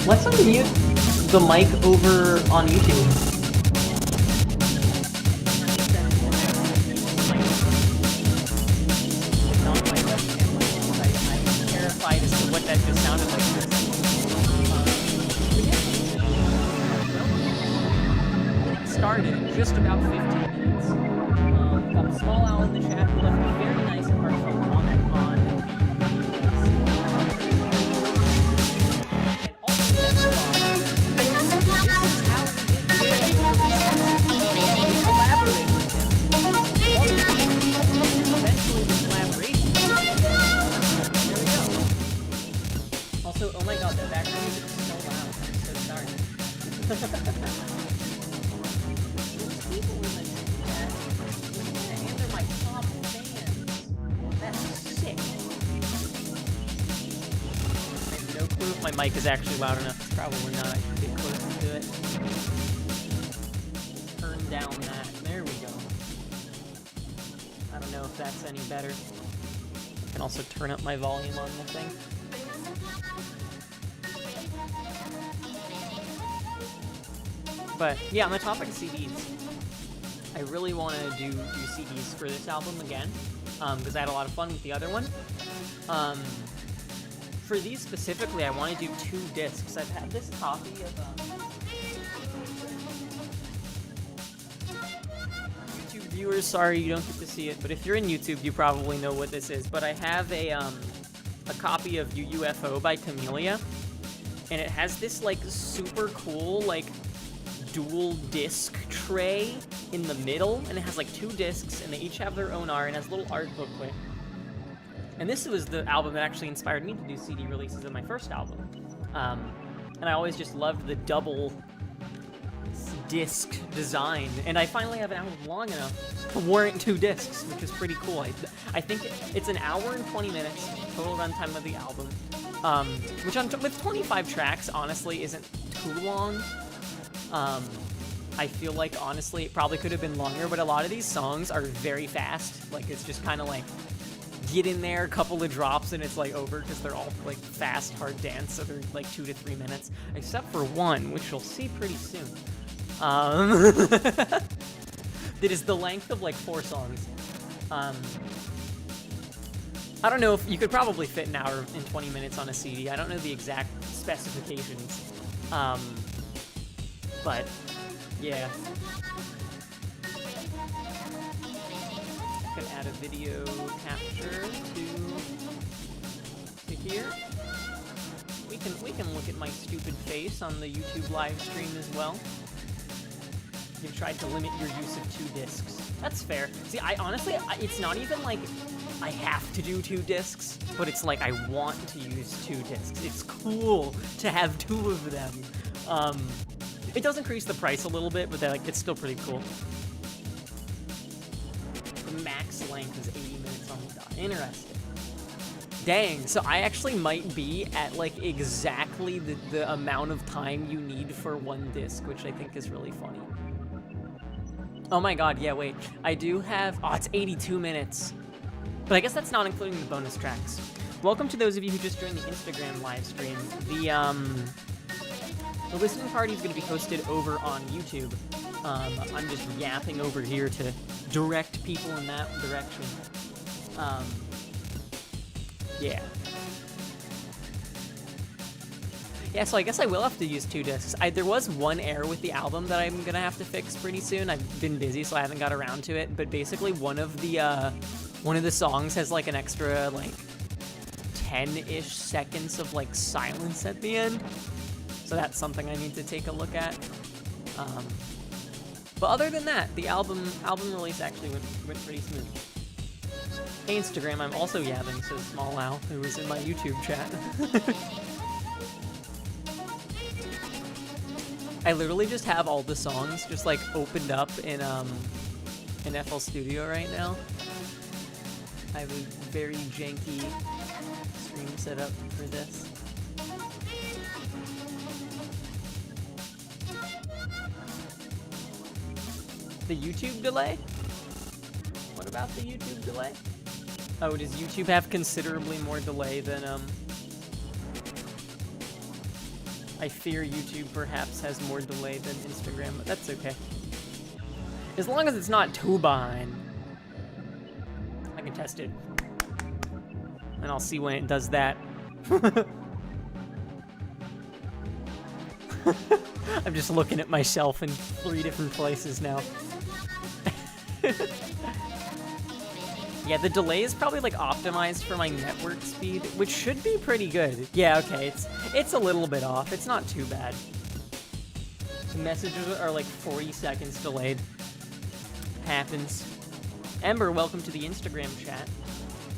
Let's unmute the mic over on YouTube. I'm terrified as to what that just sounded like. It started in just about 15 minutes. Got a small owl in the chat who left a very nice and heartfelt comment on. Also, oh my god, that background music is so loud. I'm so sorry. Those people in the chat, and they're my top fans. That's sick. I have no clue if my mic is actually loud enough. It's probably not. I should get closer to it. Turn down that. There we go. I don't know if that's any better. I can also turn up my volume on the thing. But yeah, on the topic of CDs, I really want to do CDs for this album again, because I had a lot of fun with the other one. For these specifically, I want to do 2 discs. I've had this copy of YouTube viewers. Sorry, you don't get to see it, but if you're in YouTube, you probably know what this is. But I have a copy of UFO by Camellia, and it has this like super cool like dual disc tray in the middle, and it has like 2 discs, and they each have their own art, and has a little art booklet. And this was the album that actually inspired me to do CD releases of my first album. And I always just loved the double disc design, and I finally have an album long enough to warrant 2 discs, which is pretty cool. I think it's an hour and 20 minutes total runtime of the album, which with 25 tracks honestly isn't too long. I feel like, honestly, it probably could have been longer, but a lot of these songs are very fast. Like, it's just kind of like, get in there, a couple of drops, and it's, like, over, because they're all, like, fast, hard dance, so they're, like, 2 to 3 minutes. Except for one, which you'll see pretty soon. That is the length of, like, 4 songs. I don't know if you could probably fit an hour and 20 minutes on a CD. I don't know the exact specifications. But, yeah. I could add a video capture to here. We can look at my stupid face on the YouTube live stream as well. You've tried to limit your use of 2 discs. That's fair. See, it's not even like I have to do 2 discs, but it's like I want to use 2 discs. It's cool to have 2 of them. It does increase the price a little bit, but it's still pretty cool. The max length is 80 minutes on the dot. Interesting. Dang, so I actually might be at like exactly the amount of time you need for 1 disc, which I think is really funny. Oh my god, yeah, wait. I do have... Oh, it's 82 minutes. But I guess that's not including the bonus tracks. Welcome to those of you who just joined the Instagram live stream. The listening party is going to be hosted over on YouTube. I'm just yapping over here to direct people in that direction. Yeah. Yeah, so I guess I will have to use 2 discs. There was one error with the album that I'm going to have to fix pretty soon. I've been busy, so I haven't got around to it. But basically, one of the songs has like an extra like 10-ish seconds of like silence at the end. So that's something I need to take a look at. But other than that, the album release actually went pretty smooth. Hey Instagram, I'm also yabbing, so Small Al, who was in my YouTube chat. I literally just have all the songs just like opened up in FL Studio right now. I have a very janky stream set up for this. The YouTube delay? What about the YouTube delay? Oh, does YouTube have considerably more delay than I fear YouTube perhaps has more delay than Instagram, but that's okay. As long as it's not too behind. I can test it. And I'll see when it does that. I'm just looking at myself in 3 different places now. Yeah, the delay is probably like optimized for my network speed, which should be pretty good. Yeah, okay, it's a little bit off. It's not too bad. The messages are like 40 seconds delayed. Happens. Ember, welcome to the Instagram chat.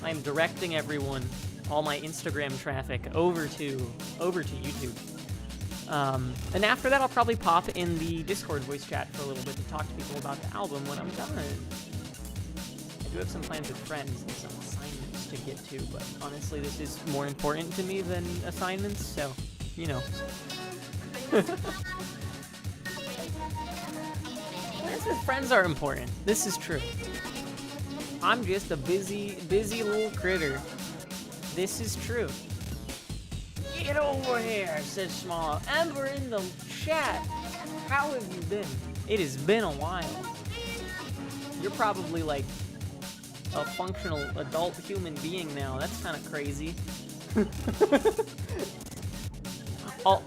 I am directing everyone, all my Instagram traffic, over to YouTube. And after that, I'll probably pop in the Discord voice chat for a little bit to talk to people about the album when I'm done. I do have some plans with friends and some assignments to get to, but honestly, this is more important to me than assignments, so, you know. Friends are important. This is true. I'm just a busy little critter. This is true. Get over here, says Small. Ember in the chat. How have you been? It has been a while. You're probably like a functional adult human being now. That's kind of crazy. Oh.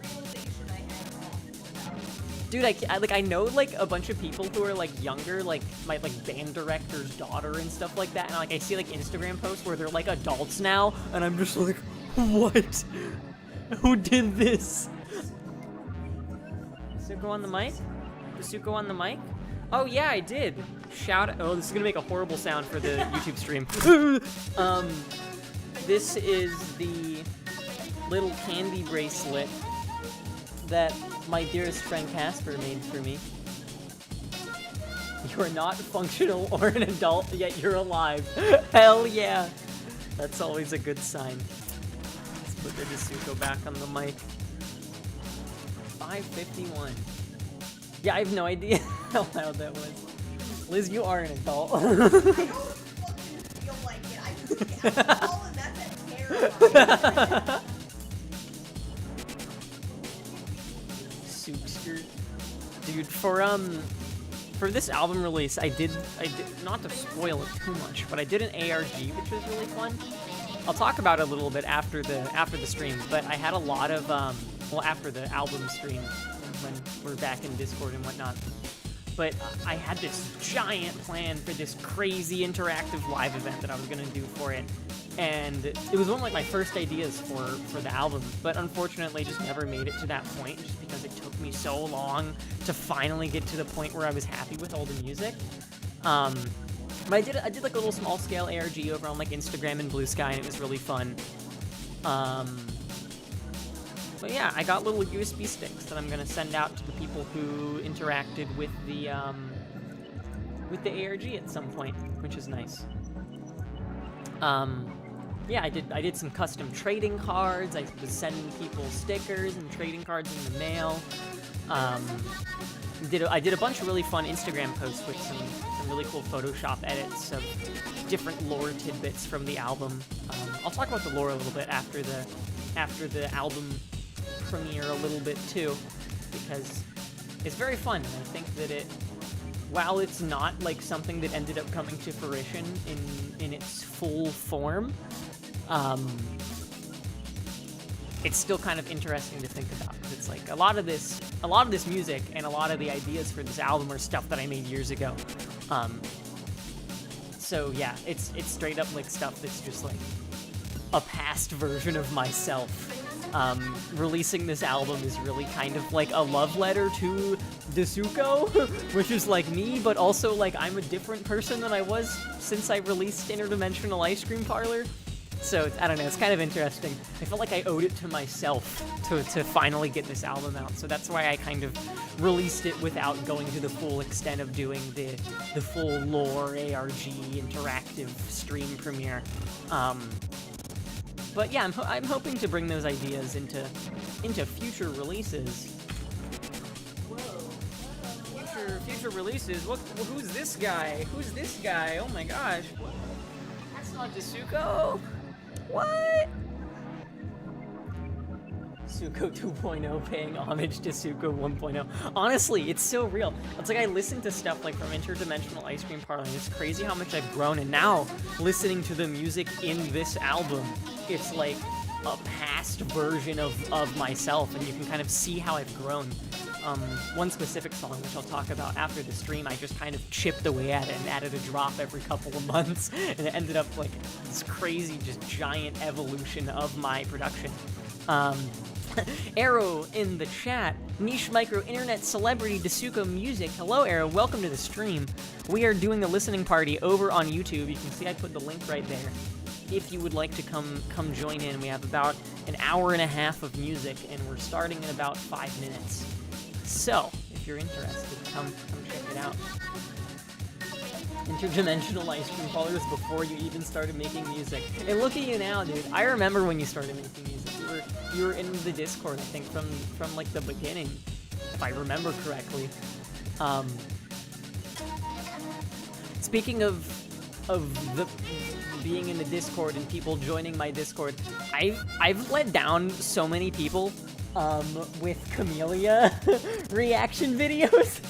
Dude, I know like a bunch of people who are like younger, like my like band director's daughter and stuff like that, and like I see like Instagram posts where they're like adults now, and I'm just like, what? Who did this? Basuko on the mic? Basuko on the mic? Oh yeah, I did. Oh, this is gonna make a horrible sound for the YouTube stream. This is the little candy bracelet that my dearest friend Casper made for me. You are not functional or an adult, yet you're alive. Hell yeah. That's always a good sign. Let's put the Basuko back on the mic. 5:51. Yeah, I have no idea how loud that was. Liz, you are an adult. I don't fucking feel like it. I just get all and that's terrifying. Soup skirt. Dude, for this album release, I did not to spoil it too much, but I did an ARG, which was really fun. I'll talk about it a little bit after the stream, but I had a lot of well, after the album stream when we're back in Discord and whatnot. But I had this giant plan for this crazy interactive live event that I was gonna do for it, and it was one of like my first ideas for the album. But unfortunately, just never made it to that point, just because it took me so long to finally get to the point where I was happy with all the music. But I did like a little small scale ARG over on like Instagram and Blue Sky, and it was really fun. But yeah, I got little USB sticks that I'm gonna send out to the people who interacted with the ARG at some point, which is nice. Yeah, I did some custom trading cards. I was sending people stickers and trading cards in the mail. I did a bunch of really fun Instagram posts with some really cool Photoshop edits of different lore tidbits from the album. I'll talk about the lore a little bit after the album premiere a little bit too, because it's very fun, and I think that while it's not like something that ended up coming to fruition in its full form, it's still kind of interesting to think about. It's like a lot of this music and a lot of the ideas for this album are stuff that I made years ago. So yeah, it's straight up like stuff that's just like a past version of myself. Releasing this album is really kind of like a love letter to Basuko, which is like me, but also like I'm a different person than I was since I released Interdimensional Ice Cream Parlor. So, I don't know, it's kind of interesting. I felt like I owed it to myself to finally get this album out, so that's why I kind of released it without going to the full extent of doing the full lore ARG interactive stream premiere. But yeah, I'm hoping to bring those ideas into future releases. Whoa. Future releases? Who's this guy? Who's this guy? Oh my gosh. That's not Basuko. What? Suko 2.0 paying homage to Suko 1.0. Honestly, it's so real. It's like I listen to stuff like from Interdimensional Ice Cream Parlor, and it's crazy how much I've grown, and now listening to the music in this album, it's like a past version of myself, and you can kind of see how I've grown. One specific song, which I'll talk about after the stream, I just kind of chipped away at it and added a drop every couple of months, and it ended up like this crazy, just giant evolution of my production. Arrow in the chat, niche micro internet celebrity Dasuko Music. Hello, Arrow. Welcome to the stream. We are doing a listening party over on YouTube. You can see I put the link right there. If you would like to come join in, we have about an hour and a half of music, and we're starting in about 5 minutes. So, if you're interested, come check it out. Interdimensional Ice Cream Parlors before you even started making music. And look at you now, dude. I remember when you started making music. You were in the Discord, I think, from like the beginning, if I remember correctly. Speaking of the being in the Discord and people joining my Discord, I've let down so many people with Camellia reaction videos,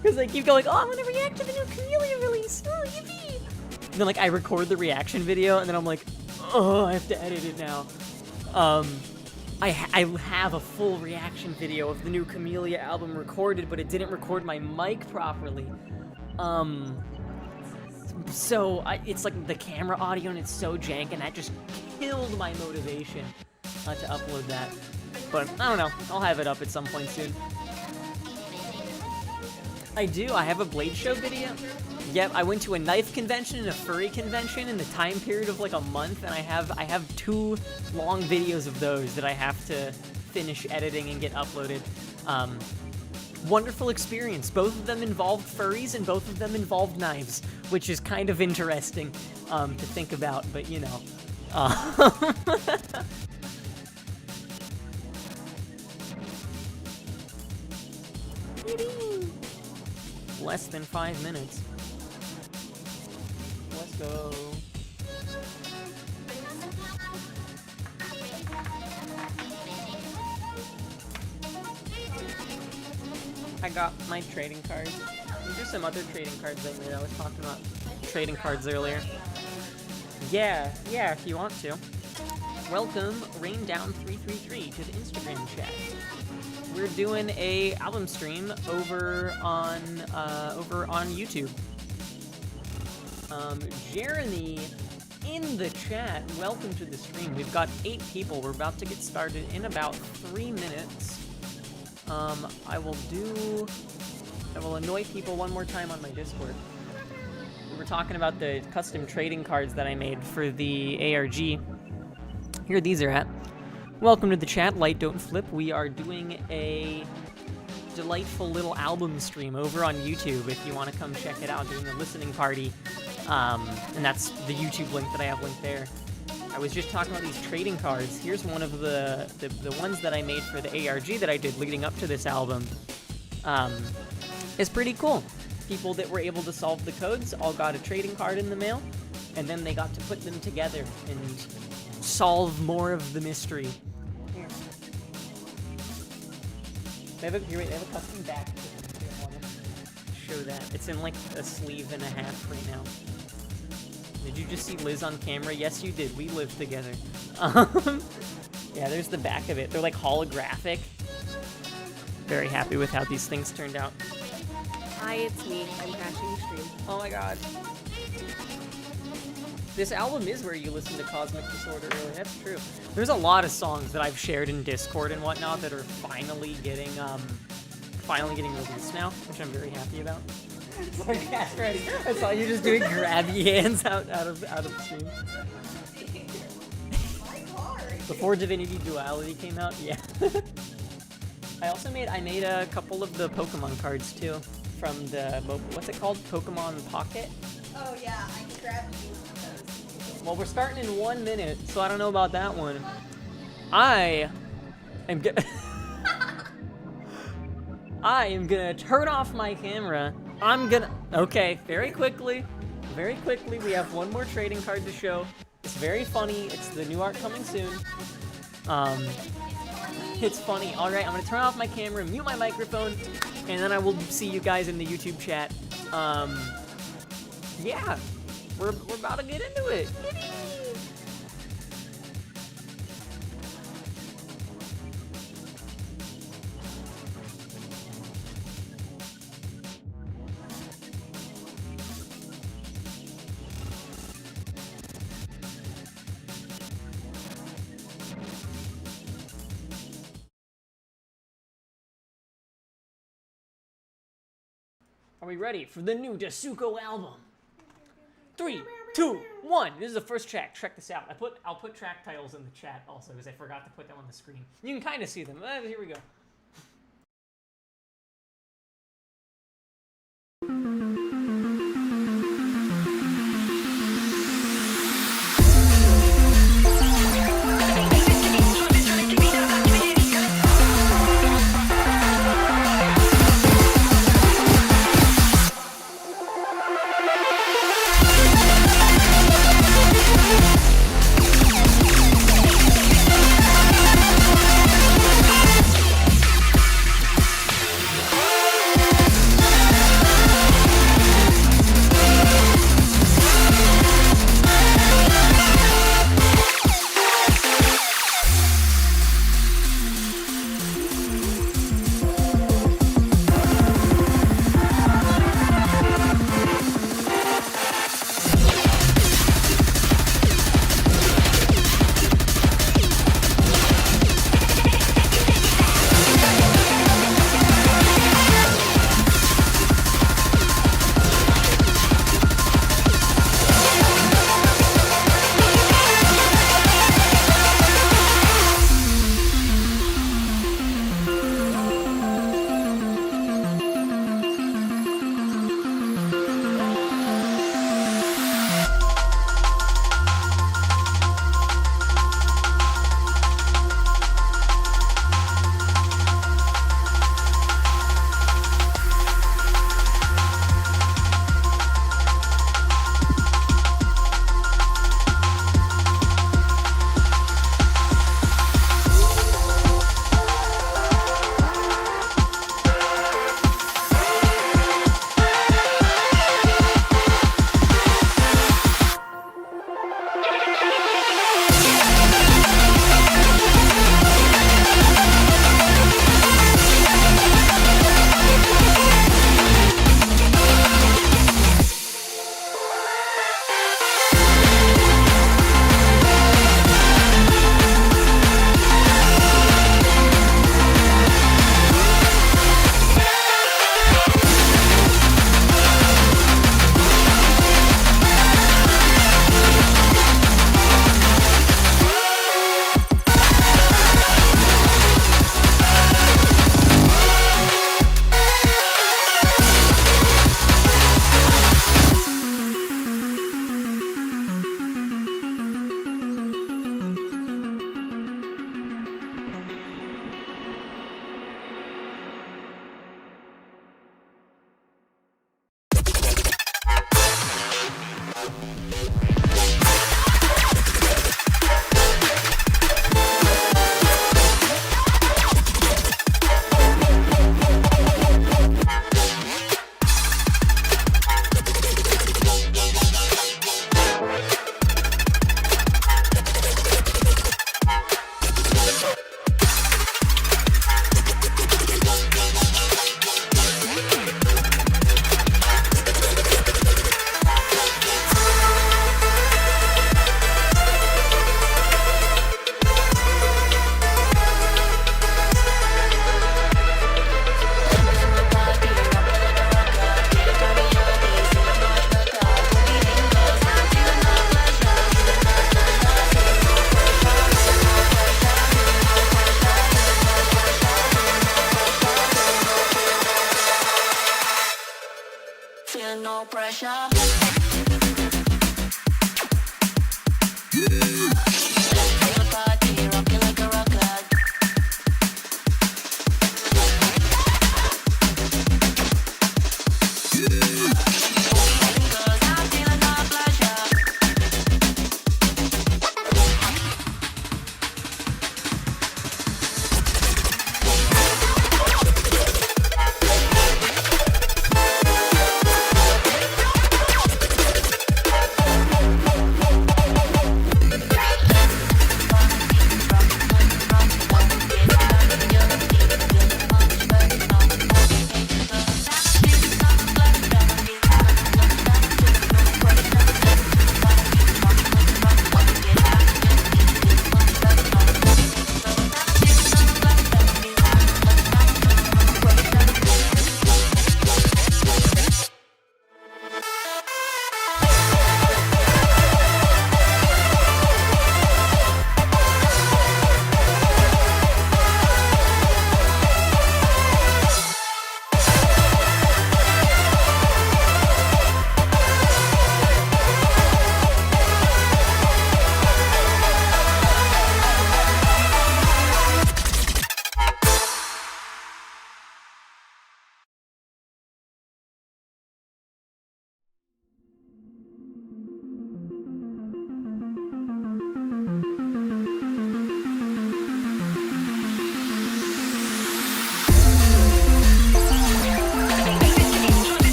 because I keep going, oh, I'm gonna react to the new Camellia release, oh, yippee! And then like I record the reaction video, and then I'm like, oh, I have to edit it now. I have a full reaction video of the new Camellia album recorded, but it didn't record my mic properly. So it's like the camera audio, and it's so jank, and that just killed my motivation to upload that. But I don't know, I'll have it up at some point soon. I do, I have a Blade Show video. Yep, I went to a knife convention and a furry convention in the time period of like a month, and I have 2 long videos of those that I have to finish editing and get uploaded. Wonderful experience. Both of them involved furries, and both of them involved knives, which is kind of interesting to think about, but you know. Less than 5 minutes. Let's go. I got my trading cards. These are some other trading cards I made. I was talking about trading cards earlier. Yeah, if you want to. Welcome, Raindown333 to the Instagram chat. We're doing a album stream over on YouTube. Jeremy in the chat, welcome to the stream. We've got 8 people. We're about to get started in about 3 minutes. I will annoy people one more time on my Discord. We were talking about the custom trading cards that I made for the ARG. Here these are at. Welcome to the chat, Light Don't Flip. We are doing a delightful little album stream over on YouTube if you want to come check it out, doing a listening party. And that's the YouTube link that I have linked there. I was just talking about these trading cards. Here's one of the ones that I made for the ARG that I did leading up to this album. It's pretty cool. People that were able to solve the codes all got a trading card in the mail, and then they got to put them together and solve more of the mystery. Here. They have a custom back. Show that. It's in like a sleeve and a half right now. Did you just see Liz on camera? Yes, you did. We live together. Yeah, there's the back of it. They're like holographic. Very happy with how these things turned out. Hi, it's me. I'm crashing the stream. Oh my god. This album is where you listen to Cosmic Disorder early. That's true. There's a lot of songs that I've shared in Discord and whatnot that are finally getting released now, which I'm very happy about. Sorry, Cash Ready. I saw you just doing grabby hands out of the stream. Before Divinity Duality came out, yeah. I made a couple of the Pokemon cards too from the what's it called? Pokemon Pocket. Oh yeah, I can grab you those. Well, we're starting in 1 minute, so I don't know about that one. I am gonna turn off my camera. Okay, very quickly, we have one more trading card to show. It's very funny. It's the new art coming soon. It's funny. All right, I'm gonna turn off my camera, mute my microphone, and then I will see you guys in the YouTube chat. Yeah, we're about to get into it. Are we ready for the new Dasuko album? 3, 2, 1. This is the first track. Check this out. I'll put track titles in the chat also because I forgot to put them on the screen. You can kind of see them. Here we go.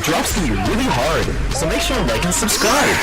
drops can be really hard, so make sure to like and subscribe.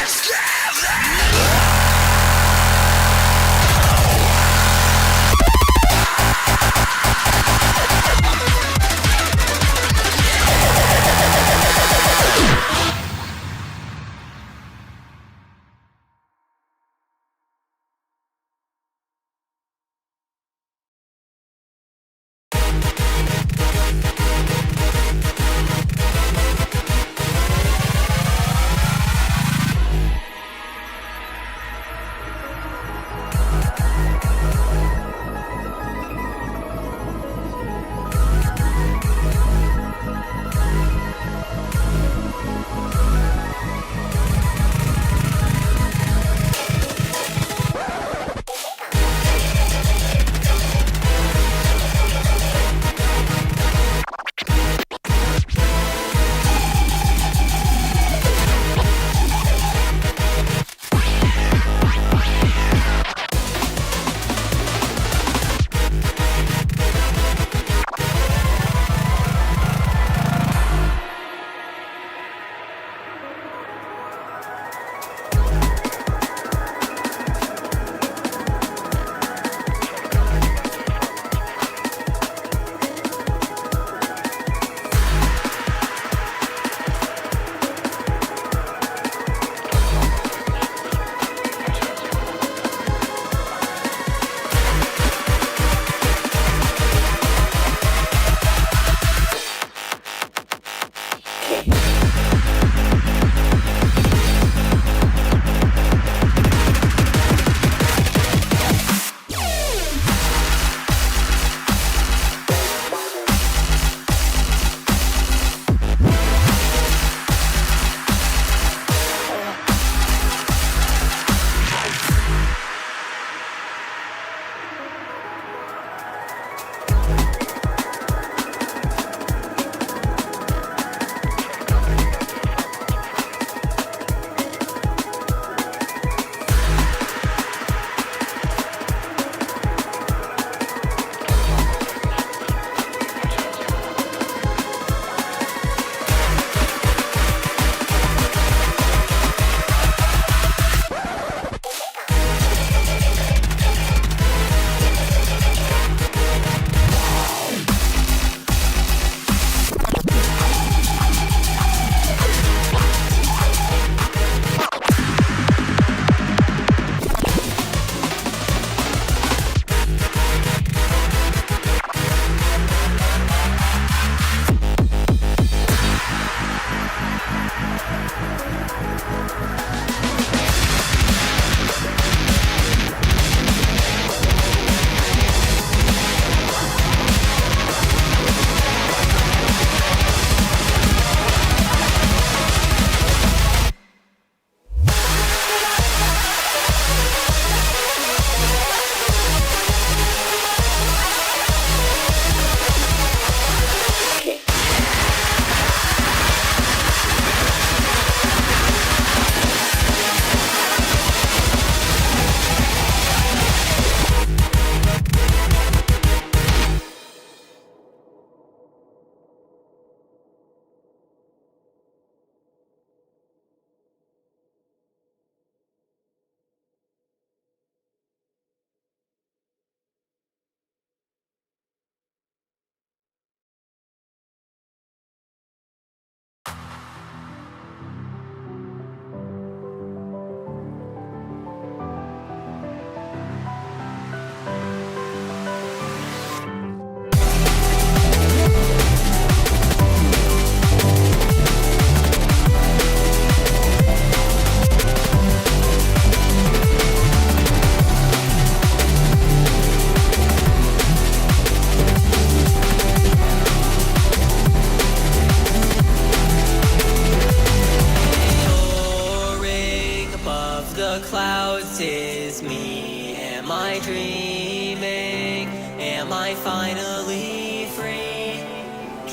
clouds is me. Am I dreaming? Am I finally free?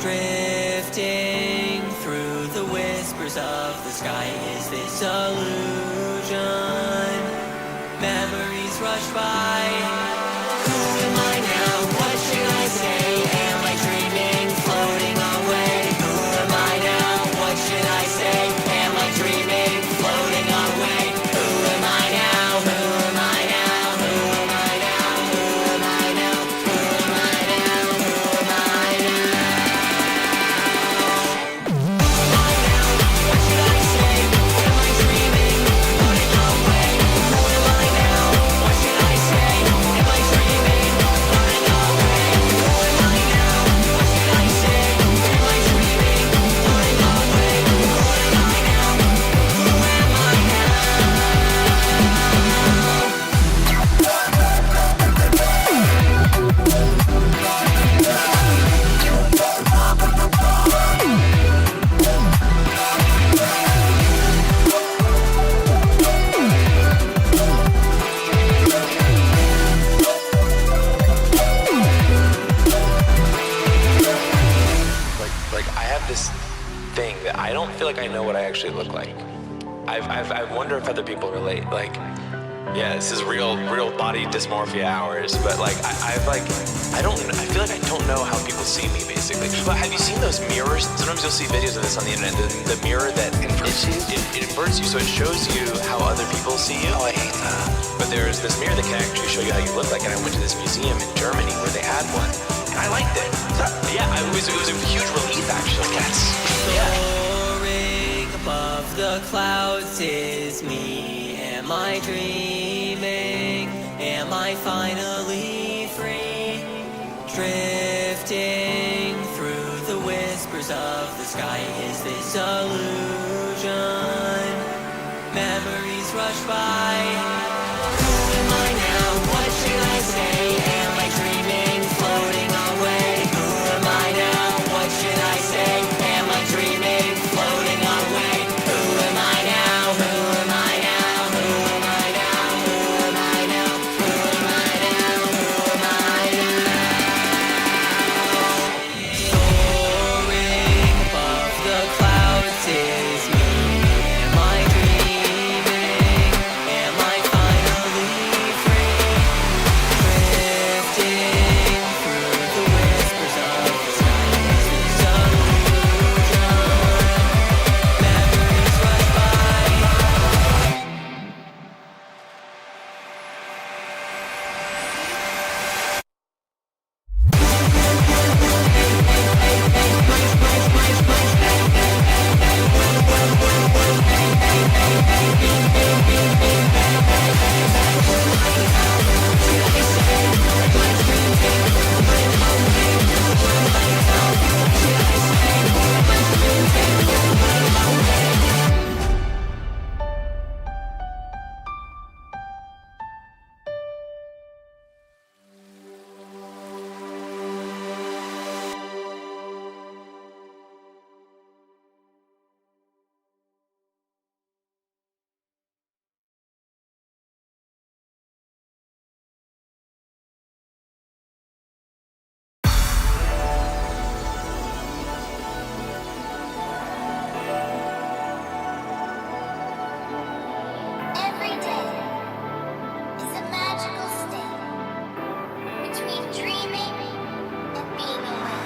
Drifting through the whispers of the sky. Is this illusion? Memories rush by. Who am I now? What should I say? Am I dreaming? Floating away. Who am I now? What should feel like I know what I actually look like. I wonder if other people relate. Like, yeah, this is real body dysmorphia hours. But like, I feel like I don't know how people see me basically. But have you seen those mirrors? Sometimes you'll see videos of this on the internet. The mirror that inverts you. It inverts you, so it shows you how other people see you. Oh, I hate that. But there's this mirror that can actually show you how you look like. And I went to this museum in Germany where they had one, and I liked it. Yeah, it was a huge relief actually. Yes. Yeah. Soaring above the clouds is me. Am I dreaming? Am I finally free? Drifting through the whispers of the sky. Is this illusion? Memories rush by. Who am I now? What should I say? Am I dreaming? Floating away. Who am I now? What should I say? Am I dreaming? Floating away. Who am I now? Who am I now? Who am I now? Who am I now? Who am I now? Who am I now? Soaring above the clouds is me. Am I dreaming? Am I finally free? Drifting through the whispers of the sky. Is this illusion? Memories rush by. Every day is a magical state between dreaming and being awake.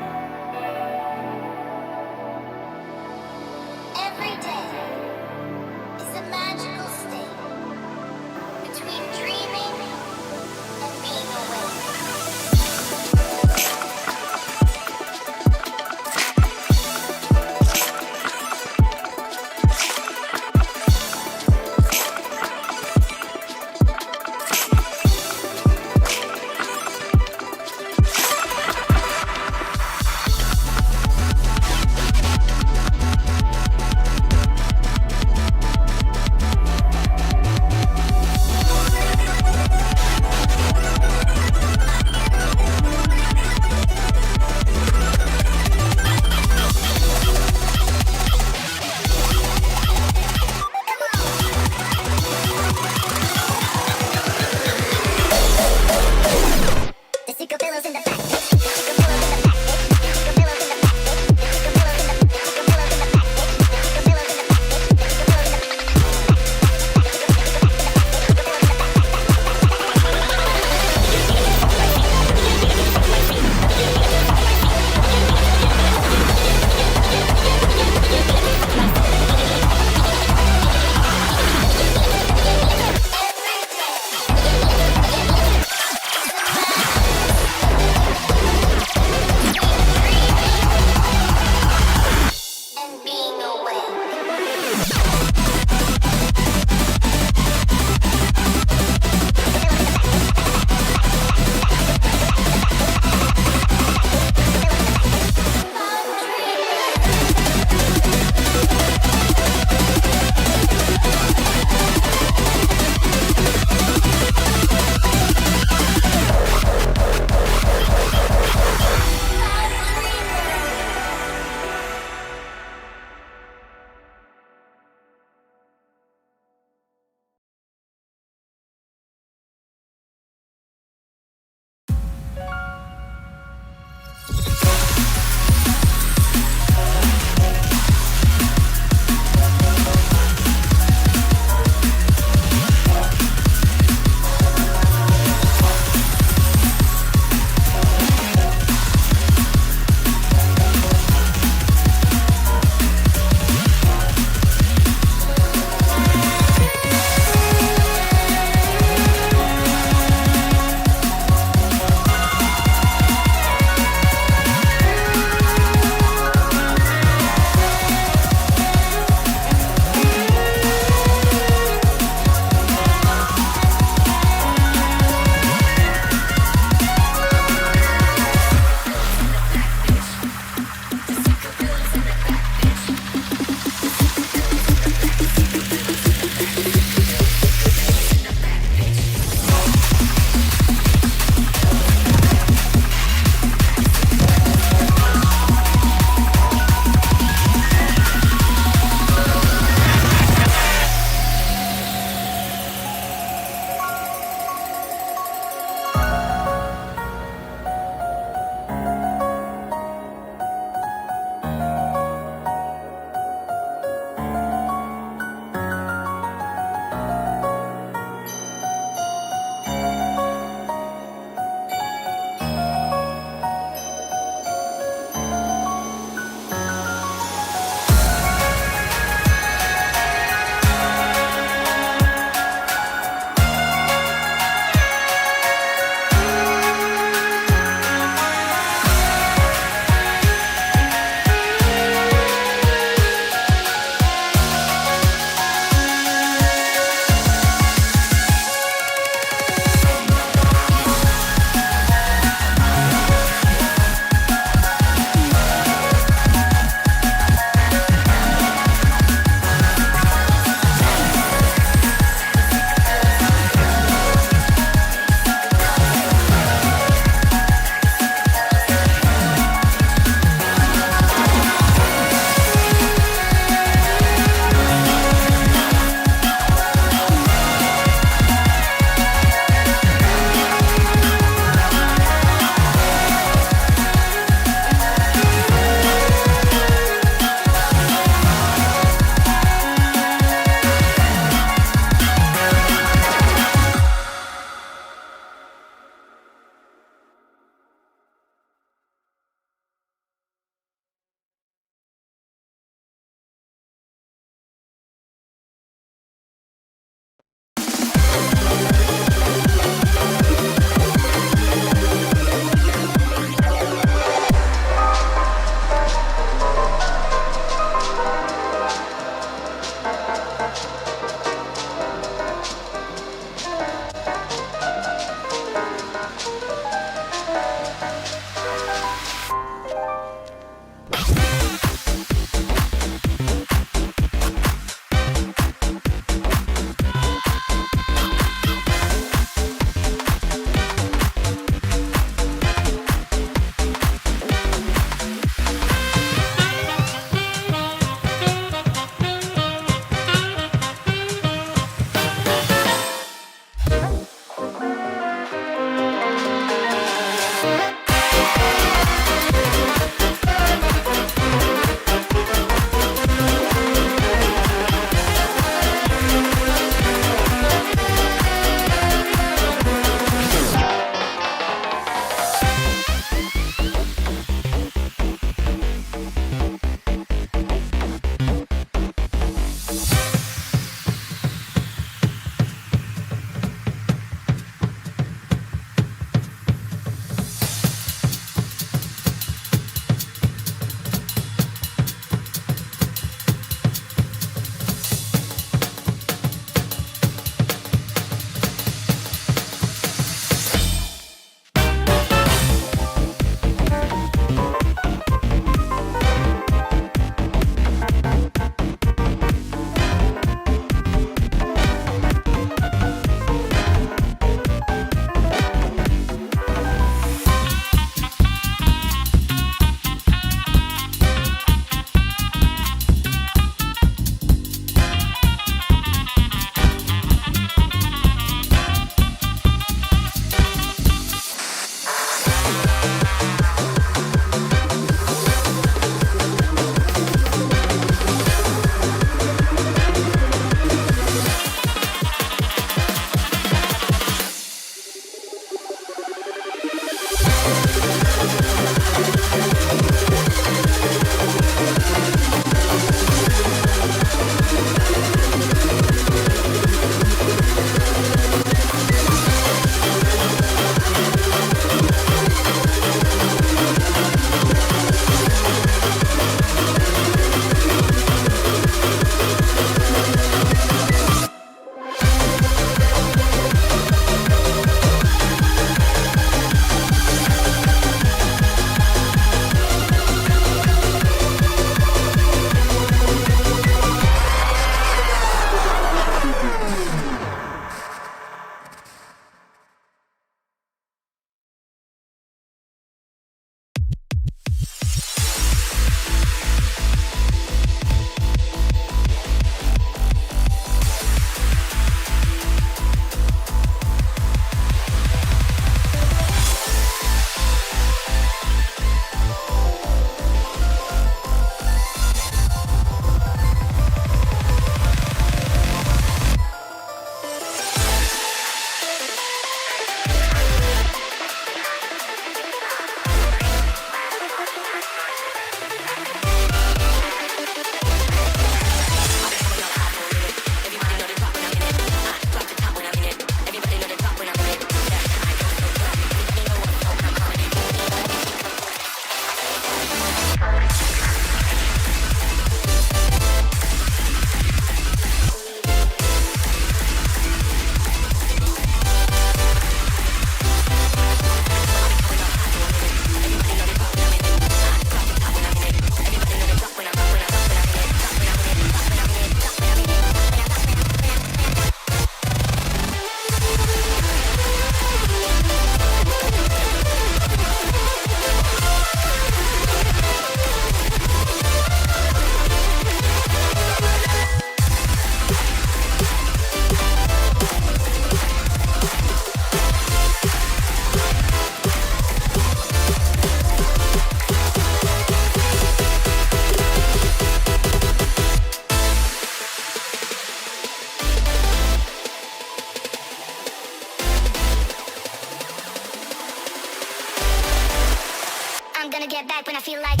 back when I feel like.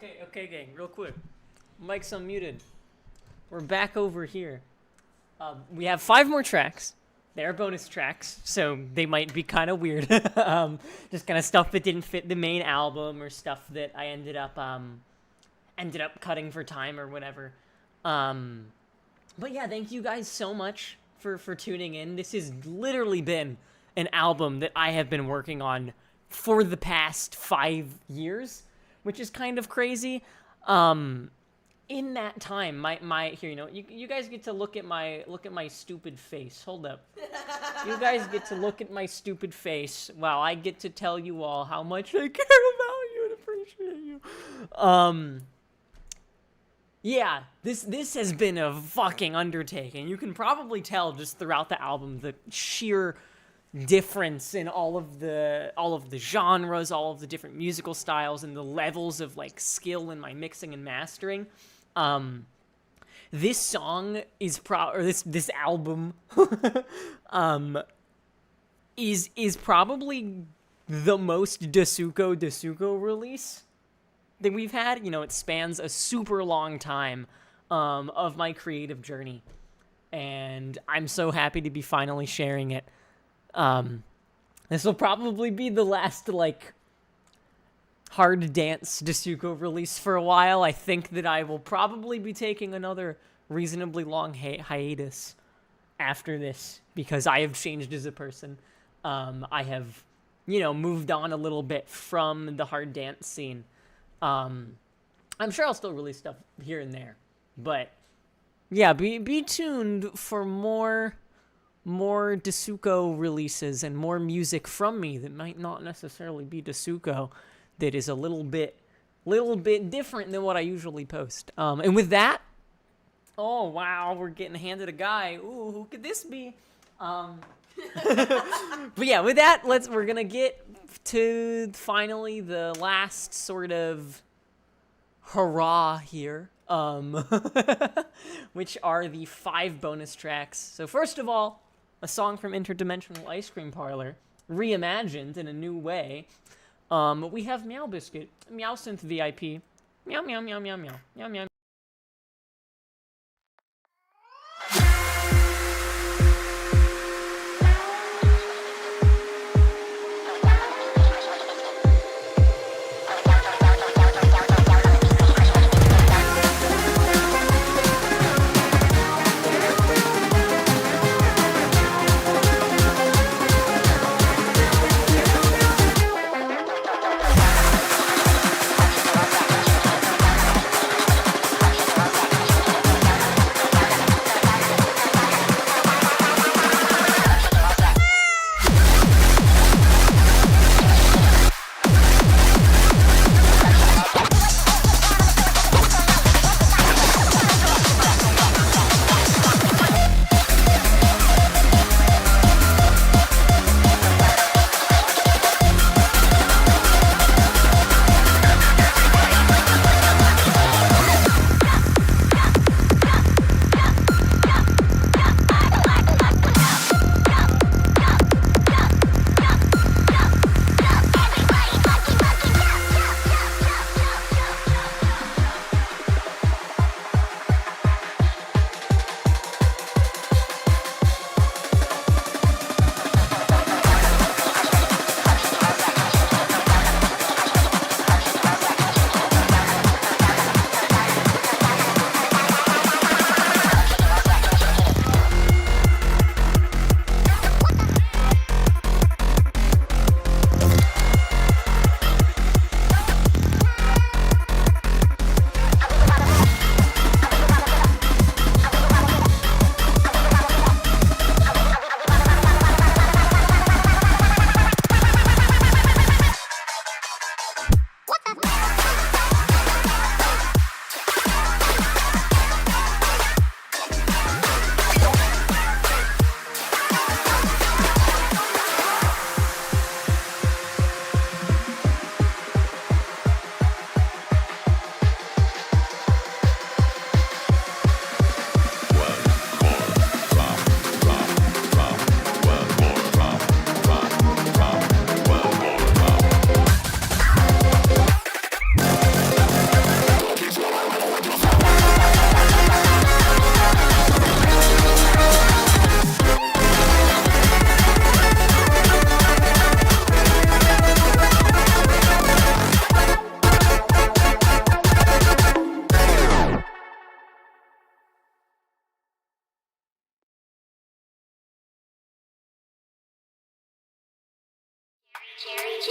Okay, gang, real quick. Mic's unmuted. We're back over here. We have 5 more tracks. They're bonus tracks, so they might be kind of weird. Just kind of stuff that didn't fit the main album or stuff that I ended up cutting for time or whatever. But yeah, thank you guys so much for tuning in. This has literally been an album that I have been working on for the past 5 years, which is kind of crazy. In that time, my here, you guys get to look at my stupid face. Hold up. You guys get to look at my stupid face while I get to tell you all how much I care about you and appreciate you. Yeah, this has been a fucking undertaking. You can probably tell just throughout the album the sheer difference in all of the genres, all of the different musical styles, and the levels of like skill in my mixing and mastering. This song is this album is probably the most Dasuko release that we've had. It spans a super long time of my creative journey, and I'm so happy to be finally sharing it. This will probably be the last hard dance Dasuko release for a while. I think that I will probably be taking another reasonably long hiatus after this because I have changed as a person. I have, moved on a little bit from the hard dance scene. I'm sure I'll still release stuff here and there, but yeah, be tuned for more Dasuko releases and more music from me that might not necessarily be Dasuko, that is a little bit different than what I usually post. And with that, oh wow, we're getting handed a guy. Ooh, who could this be? But yeah, with that, we're gonna get to finally the last sort of hurrah here, which are the 5 bonus tracks. So first of all, a song from Interdimensional Ice Cream Parlor, reimagined in a new way. We have Meow Biscuit, Meow Synth VIP, meow meow meow meow meow meow meow. Jerry.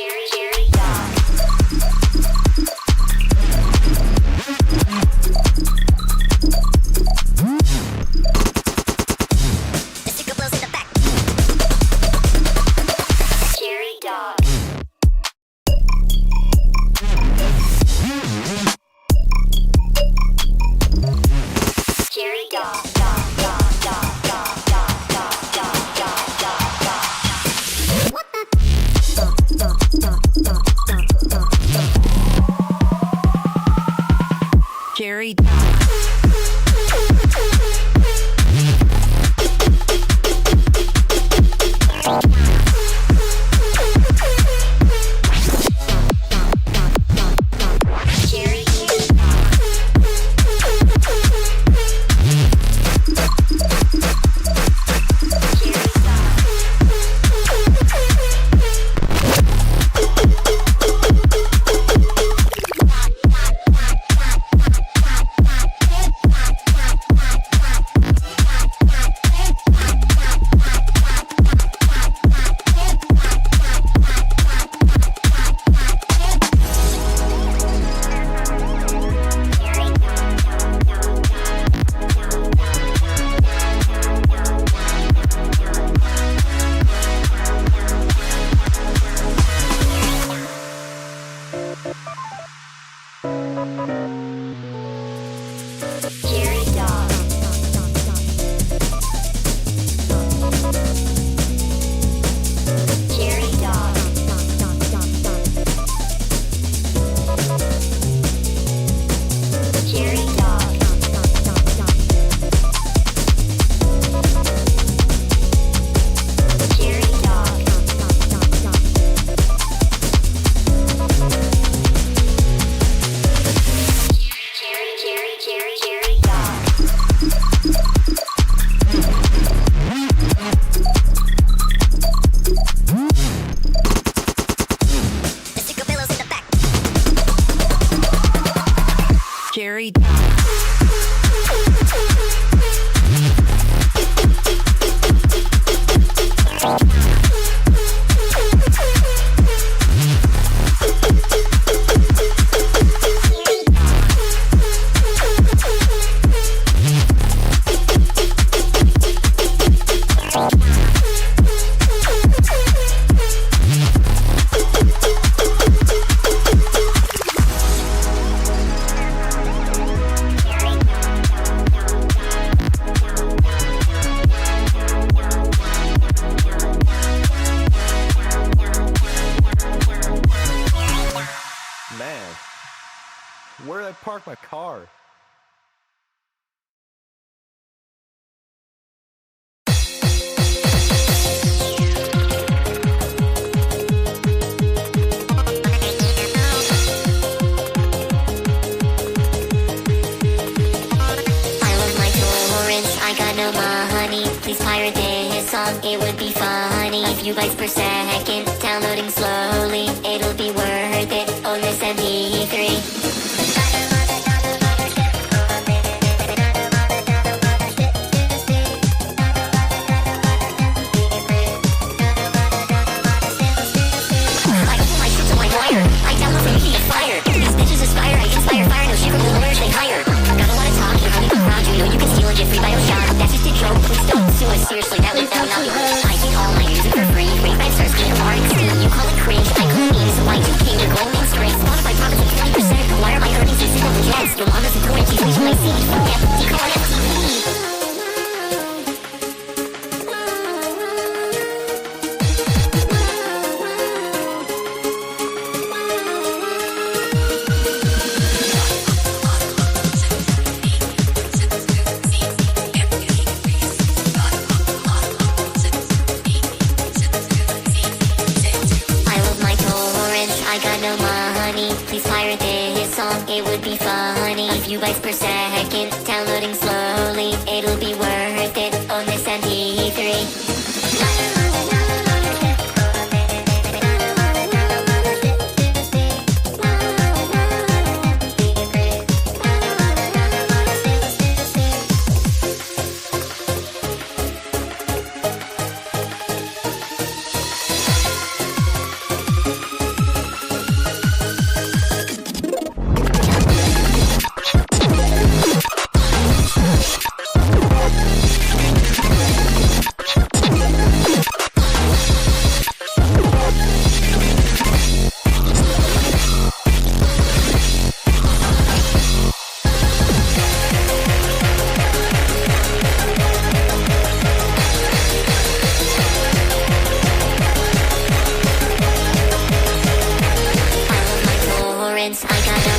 Jerry. Man, where did I park my car? I got no money. Please pirate this song, it would be funny. A few bytes per second, downloading slowly. It'll be worth it on this MP3. I download from media fire. These bitches aspire, I inspire fire. No shit from the lawyers they hire. Got a lot of talk, you're honey around you. Know you can steal and get free by Ocean. That's just a joke, please don't sue us. Seriously, that would not be good. I get all my music for free. Rate by stars, get a You call it cringe, I call it memes. Y2K to gold mainstream. Spotify profits at 50%. Why are my earnings so simple jets? Your mom doesn't quarantine, she's my seed. Yeah, decall on MTV. Please pirate this song, it would be funny. A few bytes per second, downloading slowly. It'll be worth it on this MP3.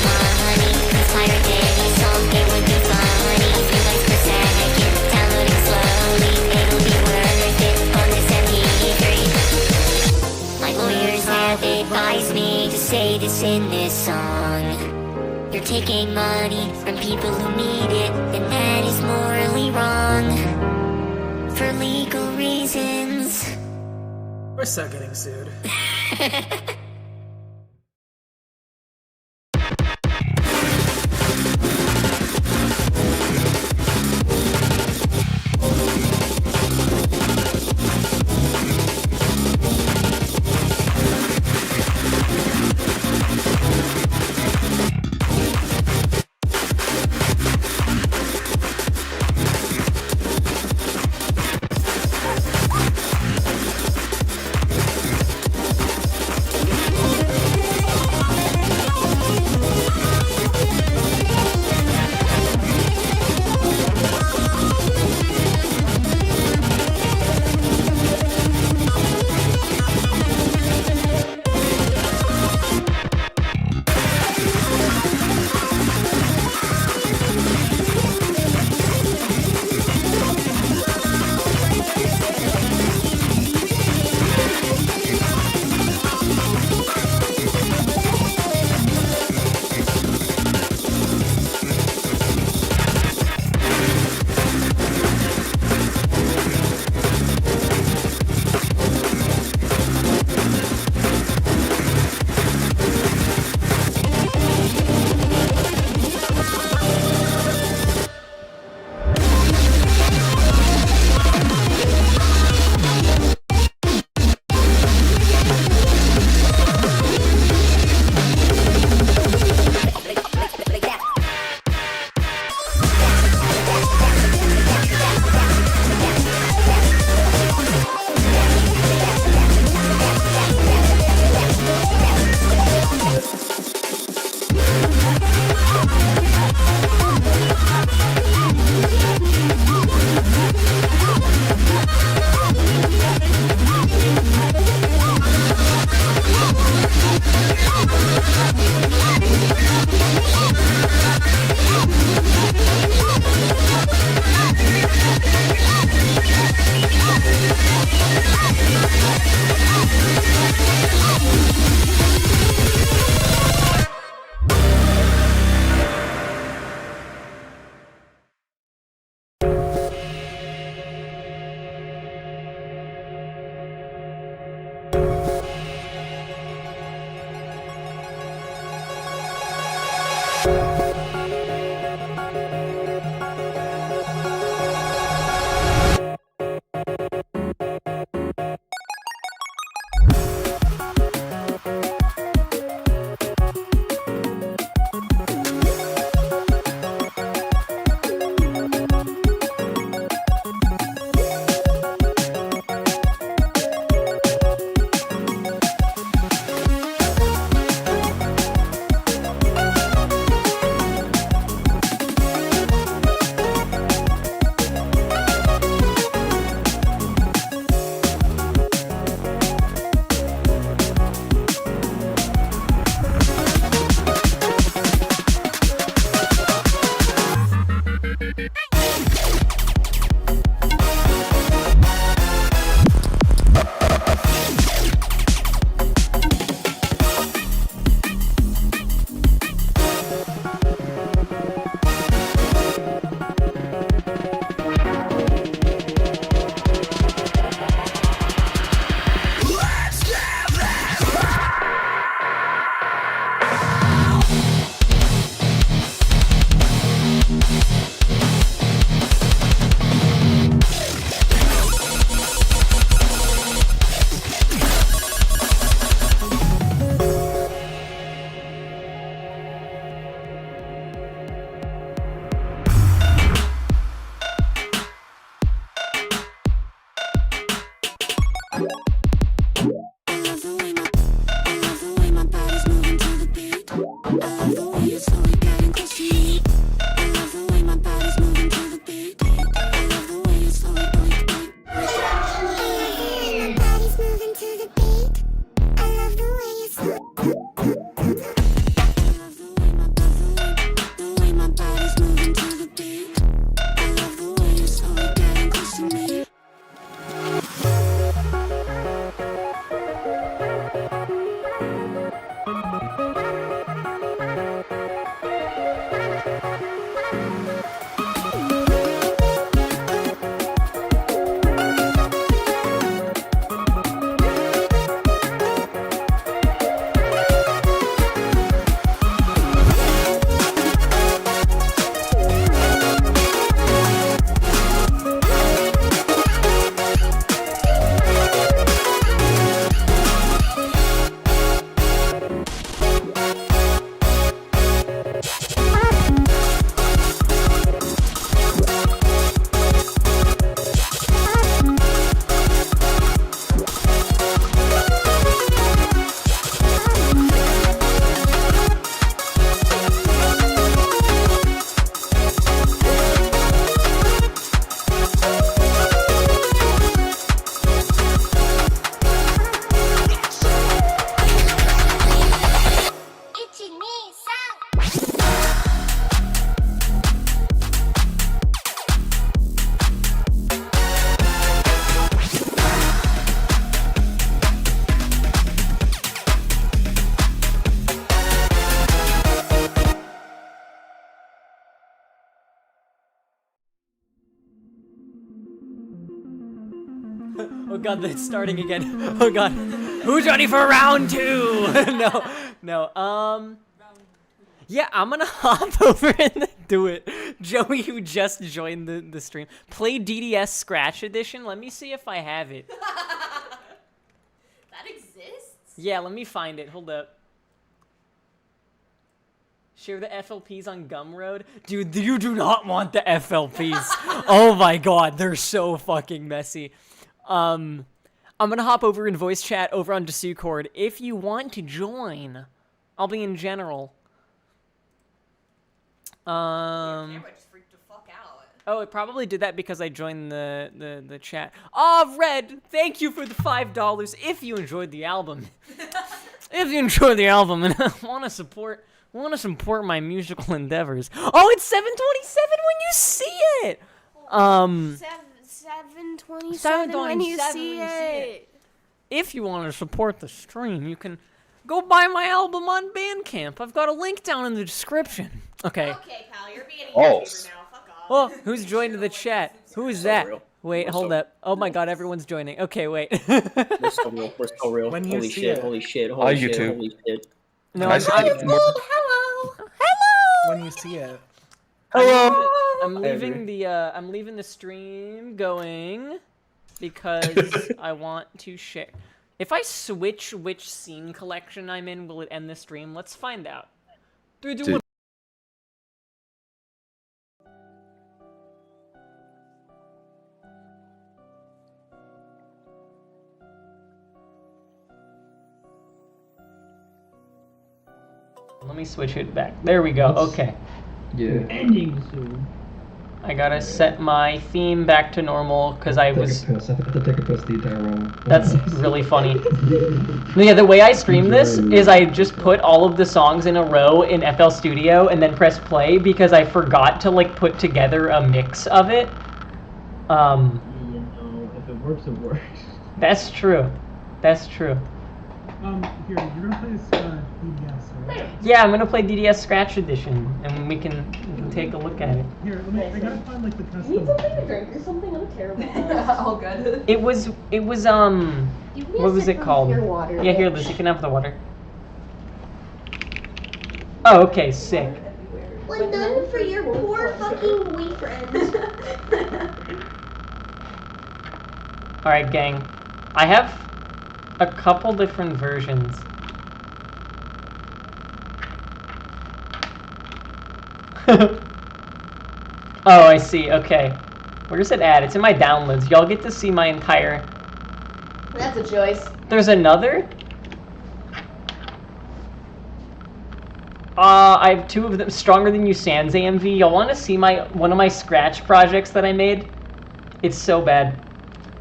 lot of money. Inspired daily song, it would be funny. A few likes per second, downloading slowly. It'll be worth it on this MP3. My lawyers have advised me to say this in this song. You're taking money from people who need it, and that is morally wrong. For legal reasons. We're so getting sued. Oh god, that's starting again. Oh god. Who's ready for round 2? No. Yeah, I'm gonna hop over and do it. Joey, who just joined the stream. Play DDS Scratch Edition. Let me see if I have it. That exists? Yeah, let me find it. Hold up. Share the FLPs on Gumroad. Dude, you do not want the FLPs. Oh my god, they're so fucking messy. I'm gonna hop over in voice chat over on Discord. If you want to join, I'll be in general. Camera just freaked the fuck out. Oh, it probably did that because I joined the chat. Ah, Red, thank you for the $5. If you enjoyed the album, if you enjoyed the album and want to support my musical endeavors. Oh, it's 7:27 when you see it. 7:27 when you see it. If you want to support the stream, you can go buy my album on Bandcamp. I've got a link down in the description. Okay. Okay, pal, you're being a Oh. YouTuber now. Fuck off. Oh, who's joined the chat? Who is that? real. Wait, hold up. Oh my god, everyone's joining. Okay, wait. We're so real. We're so real. When you Holy see shit, it. holy shit, Hi, holy shit, YouTube. holy shit. No, I I'm, see I'm, it more- When you see it. I'm leaving I'm leaving the stream going because I want to share. If I switch which scene collection I'm in, will it end the stream? Let's find out. 3, 2, 1. Let me switch it back. There we go. Okay. Yeah. I gotta set my theme back to normal because I was. I forgot to take a piss the entire round. That's really funny. Yeah, the way I stream this is I just put all of the songs in a row in FL Studio and then press play because I forgot to like put together a mix of it. You know, if it works, it works. That's true. That's true. Here, you're gonna play this DDS, right? Yeah, I'm gonna play DDS Scratch Edition and we can take a look at it. Here, I gotta find like the custom. Need something to drink or something? I'm terrible. All good. It was what was it called? Yeah, here, Liz, you can have the water. Oh, okay, sick. Well done for your poor fucking boyfriend. Alright, gang. I have a couple different versions. Oh, I see. Okay. Where's it at? It's in my downloads. Y'all get to see my entire... That's a choice. There's another? I have two of them. Stronger Than You Sans AMV. Y'all want to see one of my Scratch projects that I made? It's so bad.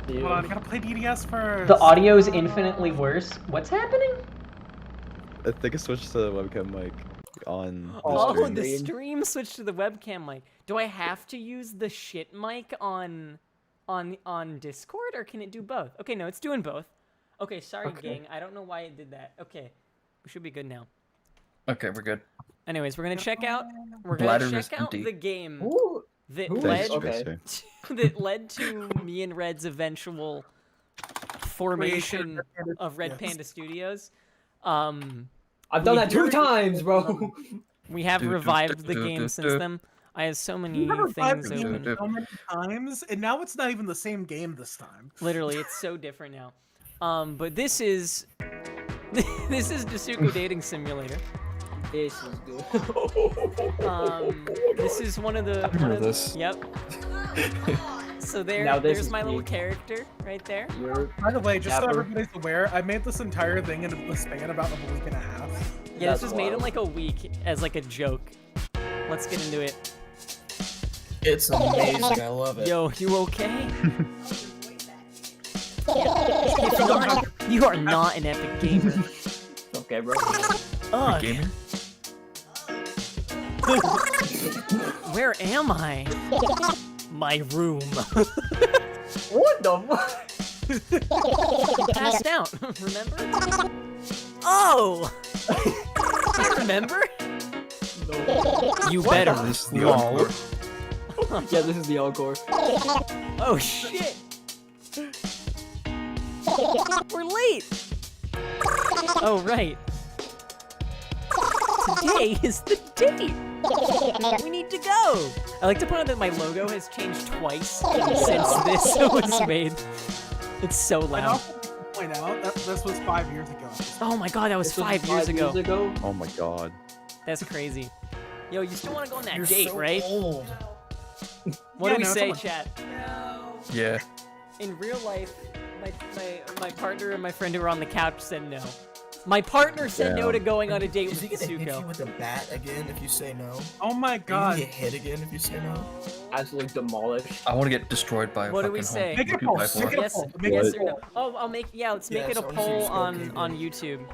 Hold on, I gotta play DDS first. The audio is infinitely worse. What's happening? I think I switched to the webcam mic on the Oh, stream. the stream switched to the webcam mic. Do I have to use the shit mic on Discord, or can it do both? Okay, no, it's doing both. Okay, sorry, gang. I don't know why it did that. Okay, we should be good now. Okay, we're good. Anyways, we're gonna check out. We're Bladder gonna is check out empty. the game Ooh, that Ooh, led okay. that led to me and Red's eventual formation of Red Panda Studios. I've done that 2 times, bro. We have revived the game since then. I have so many things open. So many times, and now it's not even the same game this time. Literally, it's so different now. But this is Dasuku Dating Simulator. This is good. This is one of the. I remember this. Yep. So Now this there's is my little me. character right there. By the way, just so Dapper. everybody's aware, I made this entire thing in the span about a week and a half. Yeah, this That's was made in wild. like a week as like a joke. Let's get into it. It's amazing. I love it. Yo, you okay? You are not an epic gamer. Okay, bro. Ugh. Gamer? Where am I? My room. What the fuck? Passed out. Remember? Oh! I remember? You better. This is the Lol. encore. Yeah, this is the encore. Oh shit! We're late! Oh, right. Today is the date! We need to go! I like to point out that my logo has changed twice since this was made. It's so And loud. also point out that this was 5 years ago. Oh my god, that was 5 years ago. Oh my god. That's crazy. Yo, you still want to go on that You're date, so right? old. What Yeah, do we no, say, someone- chat? Yeah. In real life, my partner and my friend who were on the couch said no. My partner said no to going on a date Is with he gonna hit you Tsuko. with a bat again if you say no? Oh my Are you god. gonna get hit again if you say no? Absolutely demolished. I want to get destroyed by a What do fucking we say? Make it a two poll. by Make four. it a Yes, poll. Make yes it a or no? poll. Oh, I'll make, yeah, let's make Yeah, it a so I wanna see poll you on smoke, on YouTube.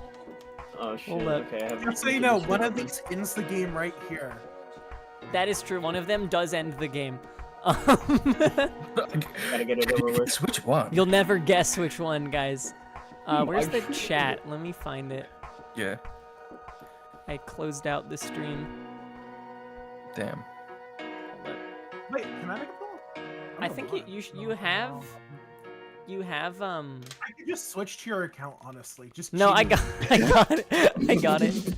Oh shit. Hold up. Okay, I have Just so you know, one of these ends the game right here. That is true. One of them does end the game. Gotta get it over with. Which one? You'll never guess which one, guys. Where's the chat? Let me find it. Yeah. I closed out the stream. Damn. Hold up. Wait, can I make a poll? I think you have I could just switch to your account, honestly. Just No, I cheating. got it. I got it.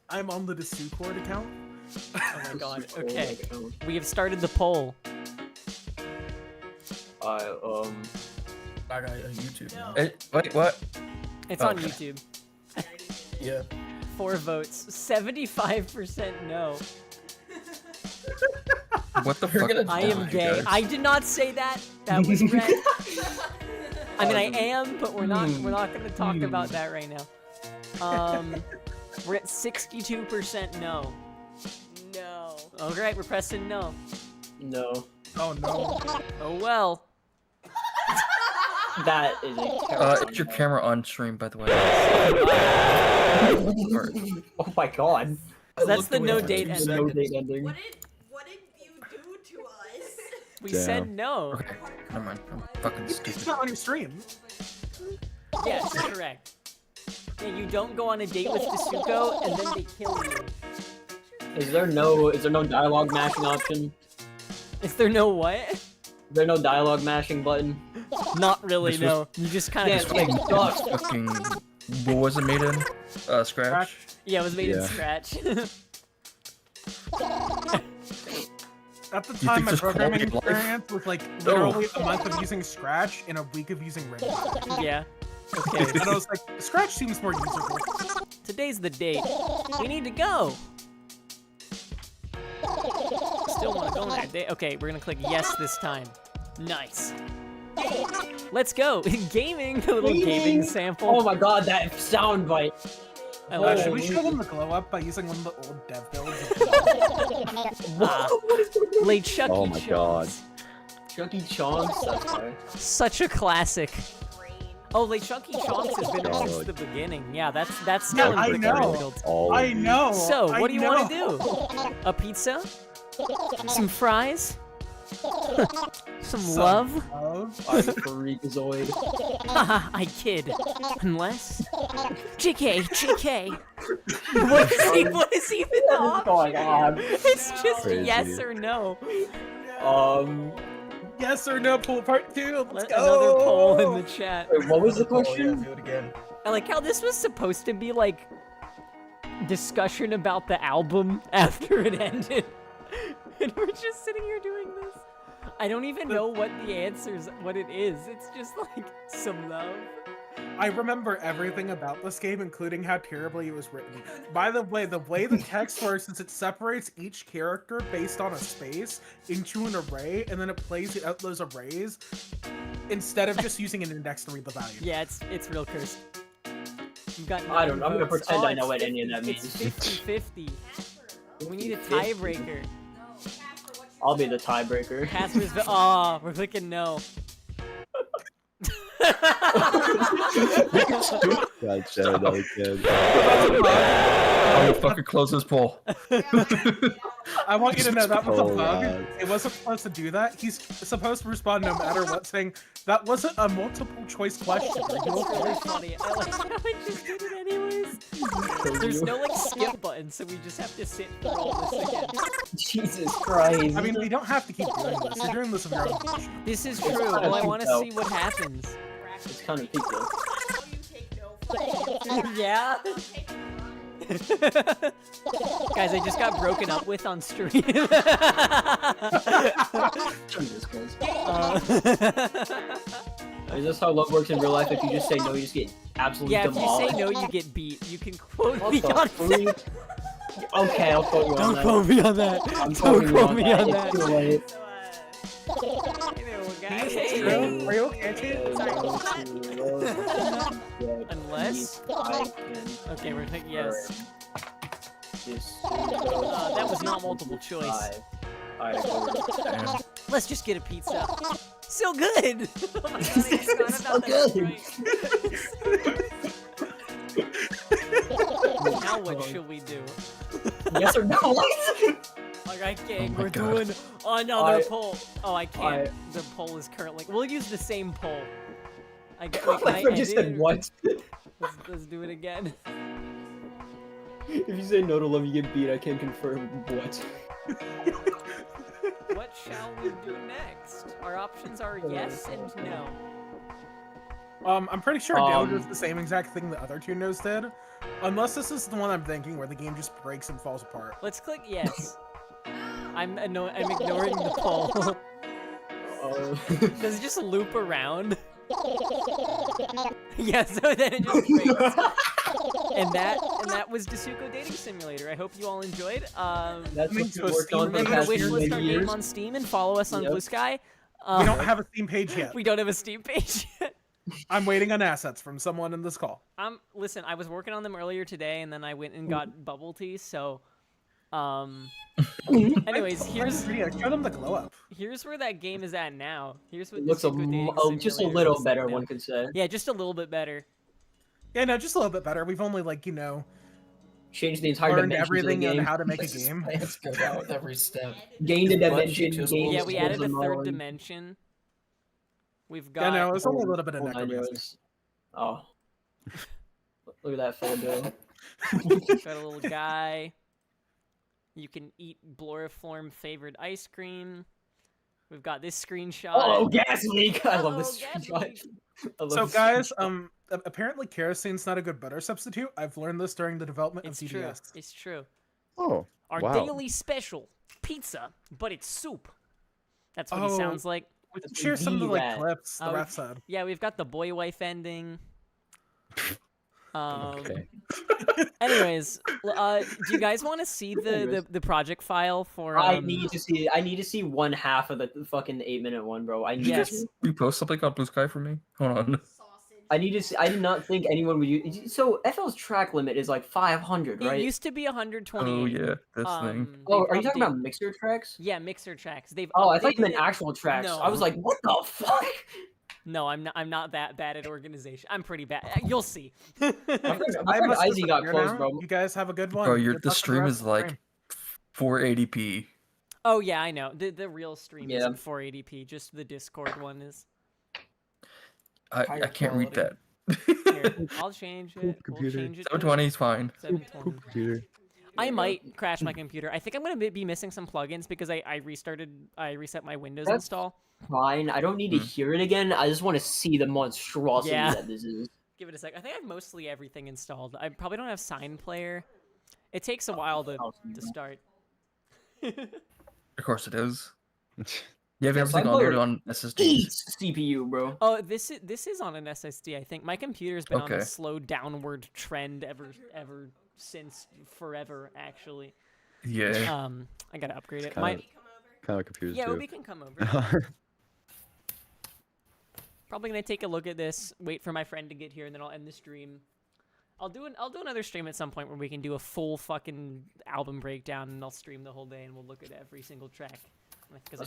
I'm on the Discord account. Oh my god. Okay. We have started the poll. I got a YouTube now. Wait, what? It's on Okay. YouTube. Yeah. 4 votes. 75% no. What the You're fuck? gonna I die, am gay. guys. I did not say that. That was red. I mean, I am, but we're not going to talk about that right now. We're at 62% no. No. All right, we're pressing no. No. Oh no. Oh well. That is a terrible. It's your camera on stream, by the way. Oh my god. That's the looked no away for date 2 ending. No seconds. date ending. What did you do to us? We Damn. said no. Okay, never mind. I'm fucking It's stupid. not on your stream. Yes, correct. Yeah, you don't go on a date with Tsuko and then they kill you. Is there no dialogue mashing option? Is there no what? Is there no dialogue mashing button? Not really, This was- no. You just kind Yeah, of it's like duck. Fucking. What was it made in? Scratch? Yeah, it was made in Yeah. Scratch. At the think time, my just programming quality of life? experience was like literally a month of using Scratch and a week of using Rainbow. Yeah. Okay. And I was like, Scratch seems more usable. Today's the date. We need to go. Still want to go on that date. Okay, we're gonna click yes this time. Nice. Let's go. Gaming, the little gaming sample. Oh my god, that soundbite. I love Should it. we show them the glow up by using one of the old dev builds? Late Chuck E. Oh my god. Chucky Chomps. That's fire. Such a classic. Oh, Late Chuck E. Chomps has been there since God. the beginning. Yeah, that's still Yeah, I in the know. current build. All I know. So, what do you want to know. do? A pizza? Some fries? Some love? I'm a freakazoid. Haha, I kid. Unless... JK. What is even the What's going option? on? It's just Crazy. yes or no. Yes or no pool part 2. Let's go. Another poll in the chat. Wait, what was the Oh, yeah, question? do it again. I like how this was supposed to be like discussion about the album after it ended. And we're just sitting here doing this. I don't even know what the answer's what it is. It's just like some love. I remember everything about this game, including how terribly it was written. By the way the text works is it separates each character based on a space into an array, and then it plays out those arrays instead of just using an index to read the value. Yeah, it's real cursed. You've got I don't know. I'm gonna 9 votes. pretend I it's know what any of 50 that means. It's 50-50. We need a tiebreaker. I'll be the tiebreaker. Casper's oh, we're clicking no. God, Shadow, that was good. I'm gonna fucking close this poll. I want you to know that was a Oh, bug. wow. It wasn't supposed to do that. He's supposed to respond no matter what, saying that wasn't a multiple choice question. Are you It's really okay? funny. I like how I just did it anyways. There's no like skip button, so we just have to sit through all this again. Jesus Christ. I mean, we don't have to keep doing this. You're doing this of your own volition. This is true. Well, I want to see what happens. It's kind of pizza. How you take no for an answer. Yeah. I'll take it. Guys, I just got broken up with on stream. Jesus Christ. Uh, Is this how love works in real life? If you just say no, you just get absolutely yeah, if you demolished. say no, you get beat. You can quote What me the on freak? that. Okay, I'll quote you on Don't that. quote me on that. I'm Don't quoting you quote me on It's that. too late. Hey, guys. True. Are you okay, T? Unless. I can Okay, we're taking yes. This That was not multiple choice. Let's just get a pizza. So good. Oh my God, I forgot So about that. good. Right. Now what should we do? Yes or no? Alright, gang, Oh my we're God. doing another I- poll. Oh, I can't. The poll is currently. We'll use the same poll. I get. Wait, can My I friend just edit said it? what? Let's do it again. If you say no to love, you get beat. I can't confirm what. What shall we do next? Our options are yes and no. I'm pretty sure Dale does Um, the same exact thing the other two no's did. Unless this is the one I'm thinking where the game just breaks and falls apart. Let's click yes. I'm ignoring the poll. Does it just loop around? Yeah, so then it just breaks. and that was Dasuko Dating Simulator. I hope you all enjoyed. That's what to we a worked on for the Remember to past wishlist our many game years. on Steam and follow us on Yep. Blue Sky. We don't have a Steam page yet. We don't have a Steam page yet. I'm waiting on assets from someone in this call. Listen, I was working on them earlier today, and then I went and got bubble tea. So, anyways, Show them the glow up. here's where that game is at now. Here's what It looks Dasuko Dating just a Simulator little is at better, now. one could say. Yeah, just a little bit better. Yeah, no, just a little bit better. We've only Change the entire learned dimensions everything of the on game. how to make a game. It's good out with every step. Gained a But dimension. just Gained Yeah, we added a skills third on- dimension. We've Yeah, got. no, it's only a little bit of Oh, nine necromancy. yards. Oh. Look at that fella go. Got a little guy. You can eat Bloriflorm favored ice cream. We've got this screenshot. Oh, gas leak! I love this gas screenshot. leak. I love So this guys, screenshot. apparently kerosene's not a good butter substitute. I've learned this during the development It's of true. DDS. It's true. Oh, Our wow. daily special pizza, but it's soup. That's what he Oh. sounds like. Share some of the Rat. clips the Oh, ref said. Yeah, we've got the boy wife ending. Okay. Anyways, do you guys want to see the project file for? I need to see one half of the fucking 8-minute one, bro. I need Yes. to. Repost something on Blue Sky for me. Hold on. I need to see. I did not think anyone would use. So FL's track limit is like 500, It right? used to be 120. Oh yeah, this thing. Oh, are you talking about mixer tracks? Yeah, mixer tracks. They've. Oh, I thought you updated meant it. actual tracks. No. I was like, what the fuck? No, I'm not that bad at organization. I'm pretty bad. You'll see. My friend I must Izzy got disappear close, now. bro. You guys have a good one. Bro, Good the luck with stream rest is of the like stream. 480p. Oh yeah, I know. The real stream Yeah. isn't 480p. Just the Discord one is. I can't read that. Here, I'll change it. We'll computer. change it. to 720 is fine. 720. Computer. I might crash my computer. I think I'm gonna be missing some plugins because I reset my Windows That's install. Fine. I don't need to hear it again. I just want to see the monstrosity Yeah. that this is. Give it a sec. I think I have mostly everything installed. I probably don't have Sign Player. It takes a while to start. Of course it is. You have Yeah, everything Sign Player on on SSD. Eats CPU, bro. Oh, this is on an SSD. I think my computer's been on a Okay. slow downward trend ever since forever. Actually, Yeah. I gotta upgrade it. Kind of confused Yeah, too. Obi can come over. Probably gonna take a look at this, wait for my friend to get here, and then I'll end the stream. I'll do another stream at some point where we can do a full fucking album breakdown, and I'll stream the whole day, and we'll look at every single track.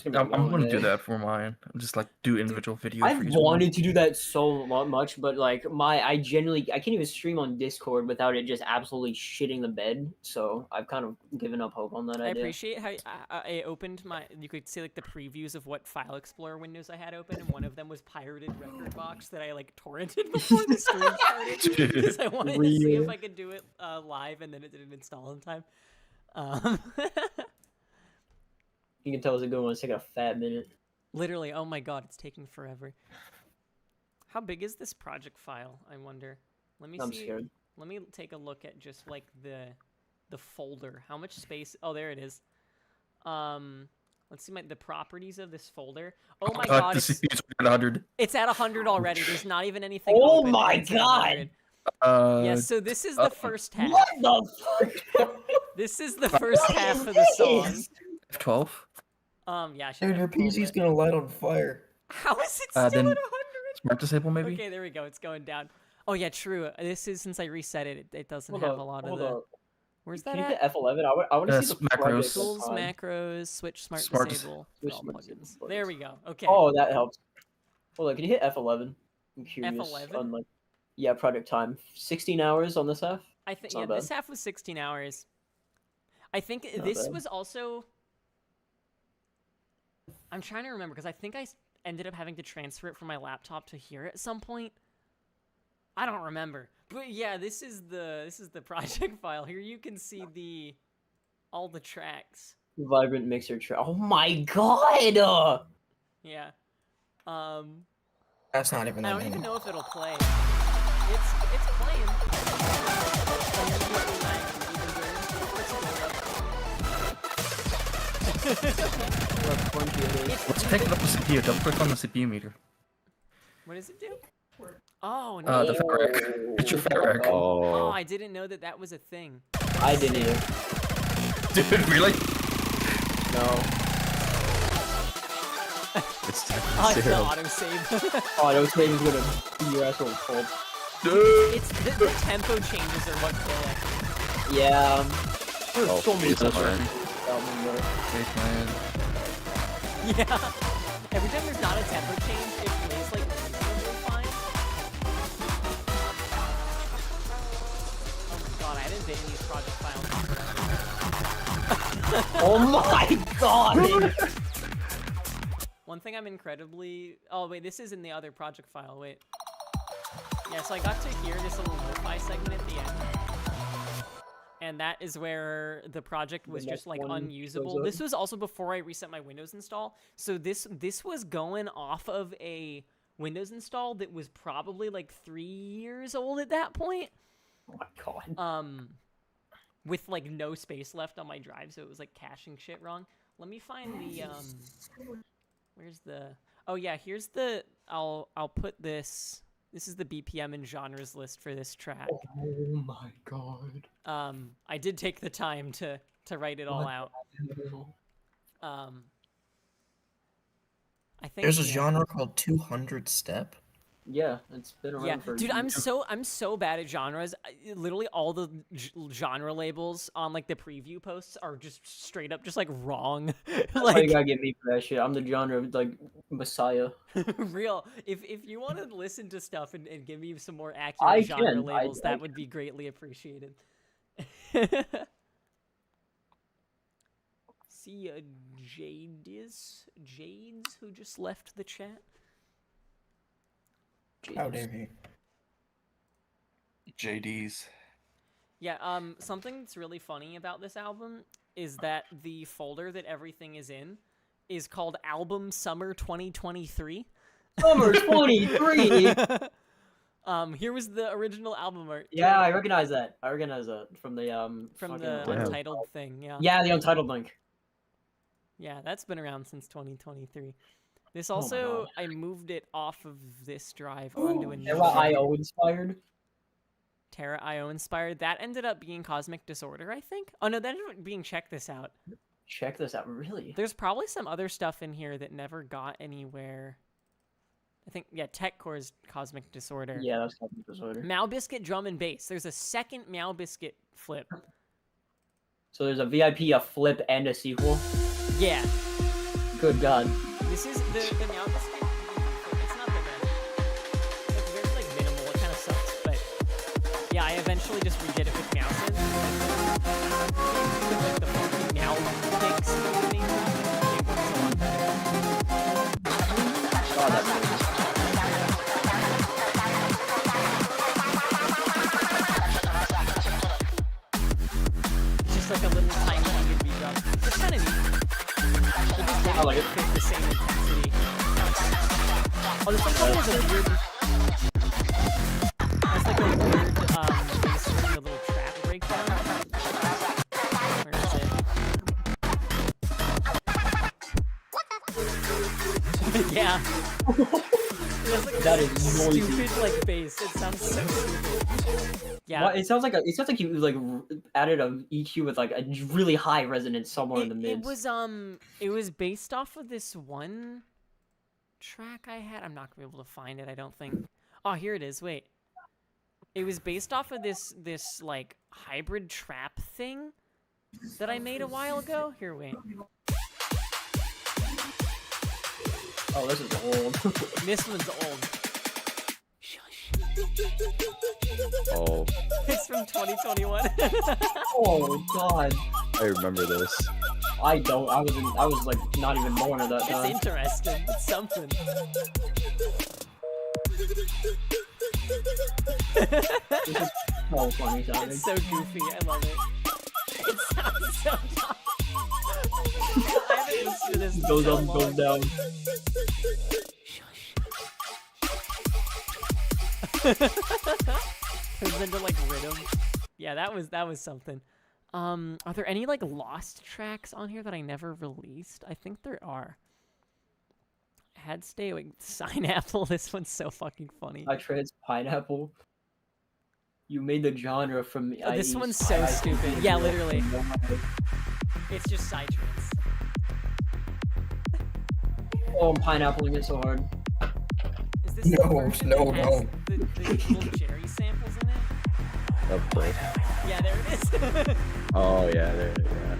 I'm gonna do that for mine. I'm just like do individual videos. I've for each one. wanted to do that so much, but like I can't even stream on Discord without it just absolutely shitting the bed. So I've kind of given up hope on that I idea. appreciate how I opened my. You could see like the previews of what File Explorer windows I had open, and one of them was pirated record box that I like torrented before the stream started because I wanted to see if I could do it live, and then it didn't install in time. You can tell it's a good one. It's taking a fat minute. Literally, oh my god, it's taking forever. How big is this project file? I wonder. Let me I'm see. scared. Let me take a look at just like the folder. How much space? Oh, there it is. Let's see the properties of this folder. Oh my god, The CPU's at 100. it's at 100 already. There's not even anything Oh open. my It's at god! 100. Yeah, so this is the first half. What the fuck? This is the first half of the song. F12. Yeah, I should Dude, your have pulled PC's it. gonna light on fire. How is it still at Then 100? smart disable maybe. Okay, there we go. It's going down. Oh yeah, true. This is since I reset it. It doesn't Hold have up, a lot of hold the. up. Where's Can that you at? hit F11? I want to see the macros. project Tools, time. macros, switch, smart Smart disable, Switch all smart plugins. disable There we go. Okay. Oh, that helps. Hold on, can you hit F11? I'm curious. F11? On, like, yeah, project time. 16 hours on this half? I think It's yeah, not bad. this half was 16 hours. I think Not this bad. was also. I'm trying to remember because I think I ended up having to transfer it from my laptop to here at some point. I don't remember, but yeah, this is the project file. Here you can see all the tracks. Vibrant mixer track. Oh my god! Yeah. That's not even I on don't even him. know if it'll play. It's playing. Let's pick it up the CPU. Double click on the CPU meter. What does it do? Oh no! The FATRAC. It's your FATRAC. Oh, I didn't know that was a thing. I didn't either. Dude, really? No. It's I like the zero. autosave. Oh, no, save is gonna be your asshole cold. It's the tempo changes are what kill it. Yeah. Oh, so many Jesus, stuff. man. Wait, man. Yeah. Every time there's not a tempo change, it plays like reasonably fine. Oh my god, I haven't been in these project files forever. Oh my god! One thing I'm incredibly... Oh wait, this is in the other project file, wait. Yeah, so I got to hear this little lo-fi segment at the end. And that is where the project was just like unusable. This was also before I reset my Windows install. So this was going off of a Windows install that was probably like 3 years old at that point. Oh my god. With like no space left on my drive, so it was like caching shit wrong. Let me find the where's the... Oh yeah, here's the... I'll put this... This is the BPM and genres list for this track. Oh my god. I did take the time to write it all out. I think There's a genre called 200 step. Yeah, it's been around Yeah, for... dude, I'm so bad at genres. Literally all the genre labels on like the preview posts are just straight up just like wrong. Why you gotta get me for that shit? I'm the genre like messiah. Real. If you want to listen to stuff and give me some more accurate genre labels, that would be greatly appreciated. See Jades who just left the chat. How dare he? JD's. Yeah, something that's really funny about this album is that the folder that everything is in is called Album Summer 2023. Summer 23. Here was the original album art. Yeah, I recognize that. I recognize that from the from the Untitled thing. Yeah. Yeah, the Untitled link. Yeah, that's been around since 2023. This also, I moved it off of this drive onto a new Terra IO inspired. Terra IO inspired. That ended up being Cosmic Disorder, I think. Oh no, that ended up being Check This Out. Check this out, really? There's probably some other stuff in here that never got anywhere. I think, yeah, Tech Core's Cosmic Disorder. Yeah, that's Cosmic Disorder. Meow Biscuit Drum and Bass. There's a second Meow Biscuit flip. So there's a VIP, a flip, and a sequel? Yeah. Good God. This is the Meow Biscuit. It's not the best. It's very like minimal. It kind of sucks, but yeah, I eventually just redid it with meow synth. Like the funky meow mix thing. It works a lot better. Oh, that's good. It's just like a little tiny beat drum. It's kind of neat. I like it. Fit the same intensity. Oh, this one probably has a weird... Yeah. That is noisy. Stupid like bass. It sounds so stupid. Yeah. Well, it sounds like you like added a EQ with like a really high resonance somewhere in the mids. It was based off of this one track I had. I'm not gonna be able to find it, I don't think. Oh, here it is. Wait. It was based off of this like hybrid trap thing that I made a while ago. Here, wait. Oh, this is old. This one's old. Oh, It's from 2021. Oh god. I remember this. I don't. I was like not even born at that It's time. interesting. It's something. This is so funny sounding. It's so goofy. I love it. It sounds so dumb. I haven't listened to this in Goes so up, long. goes down. Turns into like rhythm. Yeah, that was something. Are there any like lost tracks on here that I never released? I think there are. Had Stay Awake. Pineapple. This one's so fucking funny. I trans pineapple. You made the genre from me. This one's so stupid. Yeah, literally. It's just psytrance. Oh, I'm pineappling it so hard. Is this the No, version no, that has no. the little Jerry samples in it? Of course. Yeah, there it is. Oh yeah, there. Yeah.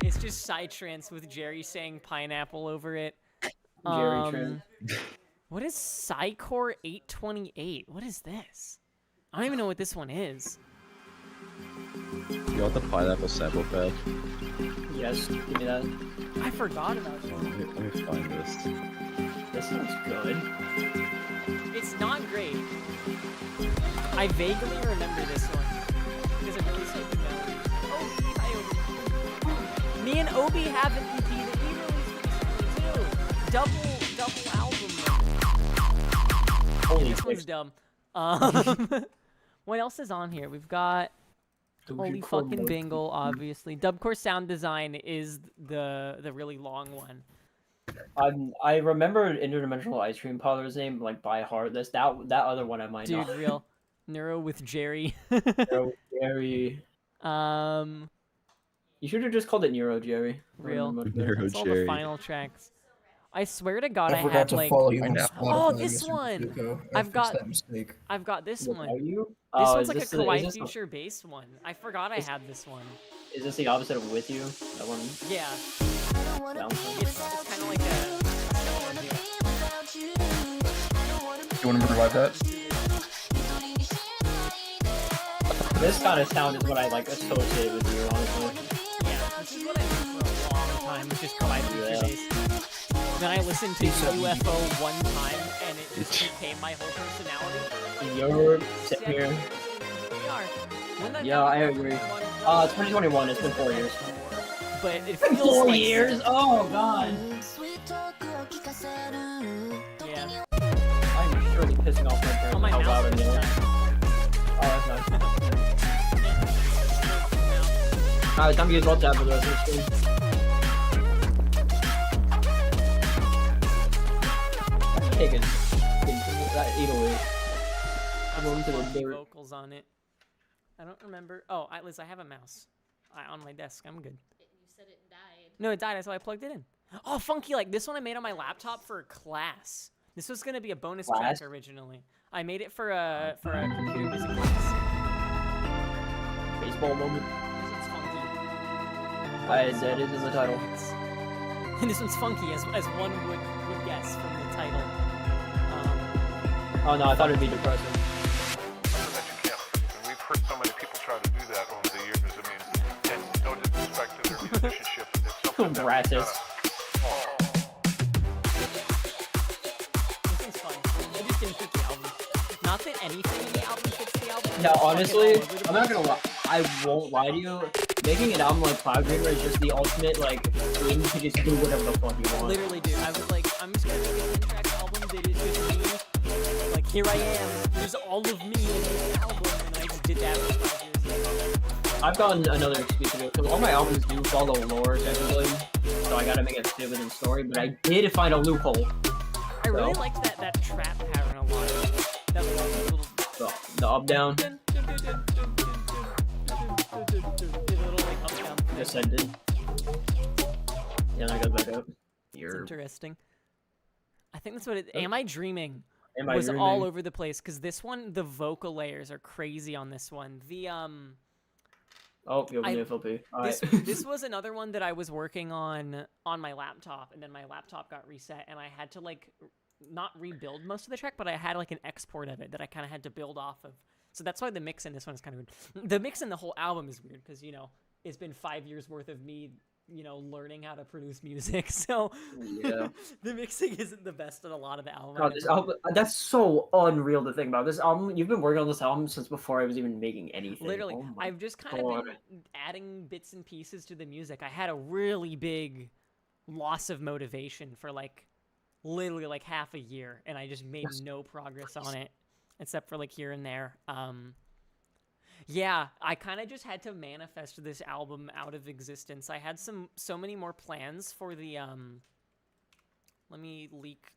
It's just psytrance with Jerry saying pineapple over it. Jerry trans. What is Psycore 828? What is this? I don't even know what this one is. You want the pineapple sample pack? Yes, give me that. I forgot about this one. Let me find this. This sounds good. It's not great. I vaguely remember this one because it really stupid melody. Oh, hi, Obi. Me and Obi have an EP that we released recently too. Double album. Holy This shit. one's dumb. What else is on here? We've got Holy fucking Bingle, obviously. Dubcore Sound Design is the really long one. I remember Interdimensional Ice Cream Parlor's name like by heart. That other one I might Dude, not. real. Neuro with Jerry. Neuro Jerry. You should have just called it Neuro Jerry. Real. Neuro That's all the Jerry. final tracks. I swear to God, I I forgot had to like. follow you on Oh, Spotify, this Mr. one! Zuko. I've fixed got- that mistake. I've got this What one. are you? This Oh, one's is like a this the- Kawaii is this the- Future bass one. I forgot I had this one. Is this the opposite of With You? That one. Yeah. No. It's kind of like a. You want to revive that? This kind of sound is what I like associate with you, honestly. Yeah, this is what I did for a long time, was just Kawaii Future Yeah. bass. Then I listened to UFO one time, and it just became my whole personality. You're sitting here. We are. When that Yeah, I album agree. 2021 2021. It's been 4 years. But it feels 4 like years? Oh god. Yeah. I'm surely pissing off my parents On my how mouse loud I'm this yelling. time. Oh, that's nice. Alright, time to use WhatsApp for the rest of the stream. Take it. That 808. Going to the Funky dirt. vocals on it. I don't remember. Oh, Liz, I have a mouse. On my desk. I'm good. You said it died. No, it died. That's why I plugged it in. Oh, funky! Like this one I made on my laptop for a class. This was gonna be a bonus Class? track originally. I made it for a computer music class. Baseball moment. This one's funky. I said it in the title. And this one's funky, as one would guess from the title. Oh no, I thought it'd be depressing. We've heard so many people try to do that over the years. I mean, and no disrespect to their musicianship, it's something that we Bratis. This one's fun. I just didn't fit the album. Not that anything in the album fits the album. No, Fuck it honestly, all over the I'm not place. gonna lie. I won't lie to you. Making an album like CLOUDDDREAMER is just the ultimate like thing to just do whatever the fuck you want. Literally, dude. I was like, I'm just gonna make a 10-track album that is just me. Like, here I am. There's all of me in this album, and I just did that for 5 years. I've gotten another excuse to do it because all my albums do follow lore technically, so I gotta make it fit within story. But I did find a loophole. I really liked that trap pattern a lot. That little The up down. the little like up down thing. Descended. Yeah, I got back up. It's interesting. I think that's what it. Am I Dreaming? Am I was Dreaming? all over the place because this one, the vocal layers are crazy on this one. The Oh, you opened the FLP. This was another one that I was working on my laptop, and then my laptop got reset, and I had to like not rebuild most of the track, but I had like an export of it that I kind of had to build off of. So that's why the mix in this one is kind of weird. The mix in the whole album is weird because, you know, it's been 5 years worth of me, you know, learning how to produce music. So Yeah. the mixing isn't the best on a lot of the album. God, this album, that's so unreal to think about. This album, you've been working on this album since before I was even making anything. Literally, Oh my I've just kind of been adding bits and pieces to the music. I had a really big loss of motivation for like literally like half a year, and I just made no progress on it, except for like here and there. Yeah, I kind of just had to manifest this album out of existence. I had so many more plans for the let me leak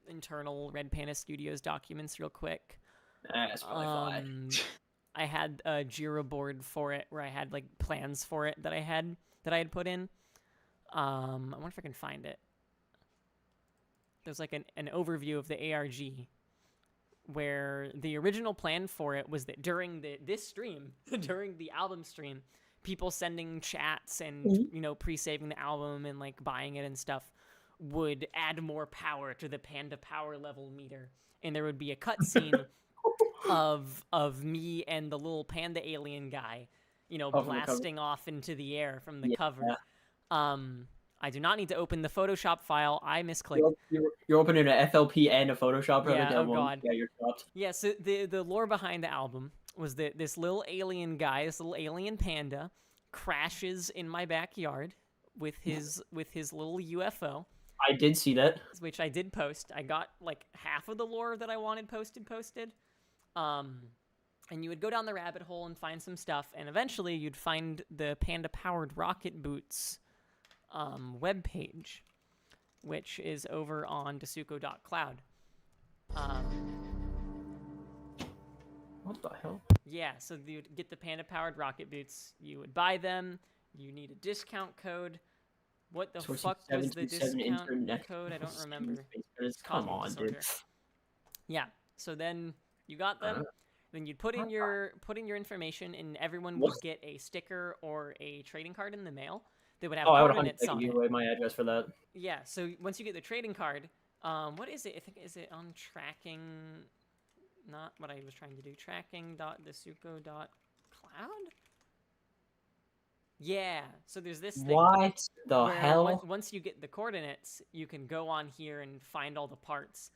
internal Red Panda Studios documents real quick. That's probably fine. I had a Jira board for it where I had like plans for it that I had put in. I wonder if I can find it. There's like an overview of the ARG where the original plan for it was that during this stream, during the album stream, people sending chats and, you know, pre-saving the album and like buying it and stuff would add more power to the Panda power level meter. And there would be a cutscene of me and the little panda alien guy, you know, blasting off into the air from the cover. I do not need to open the Photoshop file. I misclicked. You're opening an FLP and a Photoshop. Yeah, oh god. Yeah, you're chopped. Yeah, so the lore behind the album was that this little alien guy, this little alien panda, crashes in my backyard with his little UFO. I did see that. Which I did post. I got like half of the lore that I wanted posted. And you would go down the rabbit hole and find some stuff, and eventually you'd find the panda-powered rocket boots webpage, which is over on Dasuko.cloud. What the hell? Yeah, so you'd get the panda-powered rocket boots. You would buy them. You need a discount code. What the fuck was the discount code? I don't remember. Come on, dude. Yeah, so then you got them. Then you'd put in your information, and everyone would get a sticker or a trading card in the mail. They would have coordinates on it. You away my address for that. Yeah, so once you get the trading card, what is it? I think, is it on tracking? Not what I was trying to do. Tracking.dasuko.cloud? Yeah, so there's this thing. What the hell? Once you get the coordinates, you can go on here and find all the parts.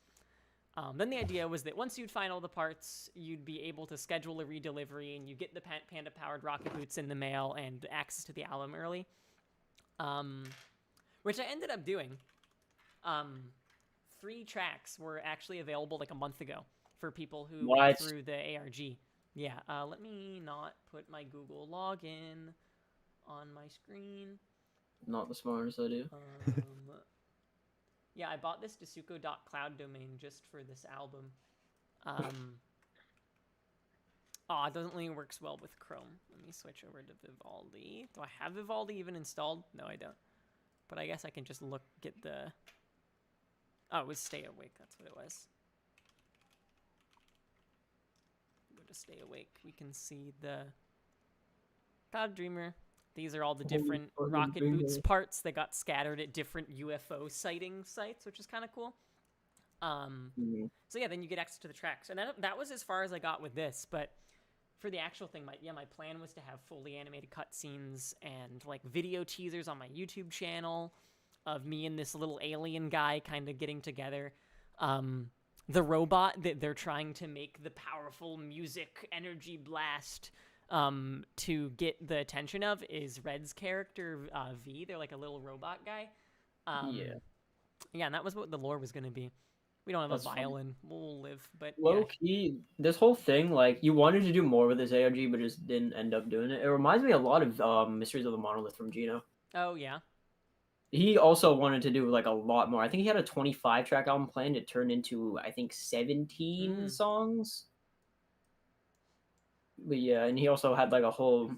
Then the idea was that once you'd find all the parts, you'd be able to schedule a redelivery, and you get the panda-powered rocket boots in the mail and access to the album early. Which I ended up doing. 3 tracks were actually available like a month ago for people who went through the ARG. Yeah, let me not put my Google login on my screen. Not the smartest idea. Yeah, I bought this Dasuko.cloud domain just for this album. Oh, it doesn't really work well with Chrome. Let me switch over to Vivaldi. Do I have Vivaldi even installed? No, I don't. But I guess I can just get the... Oh, it was Stay Awake. That's what it was. Go to Stay Awake. We can see the CLOUDDDREAMER. These are all the different rocket boots parts that got scattered at different UFO sighting sites, which is kind of cool. So yeah, then you get access to the tracks. And that was as far as I got with this, but for the actual thing, my plan was to have fully animated cutscenes and like video teasers on my YouTube channel of me and this little alien guy kind of getting together. The robot that they're trying to make the powerful music energy blast to get the attention of is Red's character, V. They're like a little robot guy. Yeah, and that was what the lore was going to be. We don't have a violin. We'll live, but low key, this whole thing, like, you wanted to do more with this ARG, but just didn't end up doing it. It reminds me a lot of Mysteries of the Monolith from Gino. Oh, yeah. He also wanted to do like a lot more. I think he had a 25-track album planned. It turned into, I think, 17 songs. But yeah, and he also had like a whole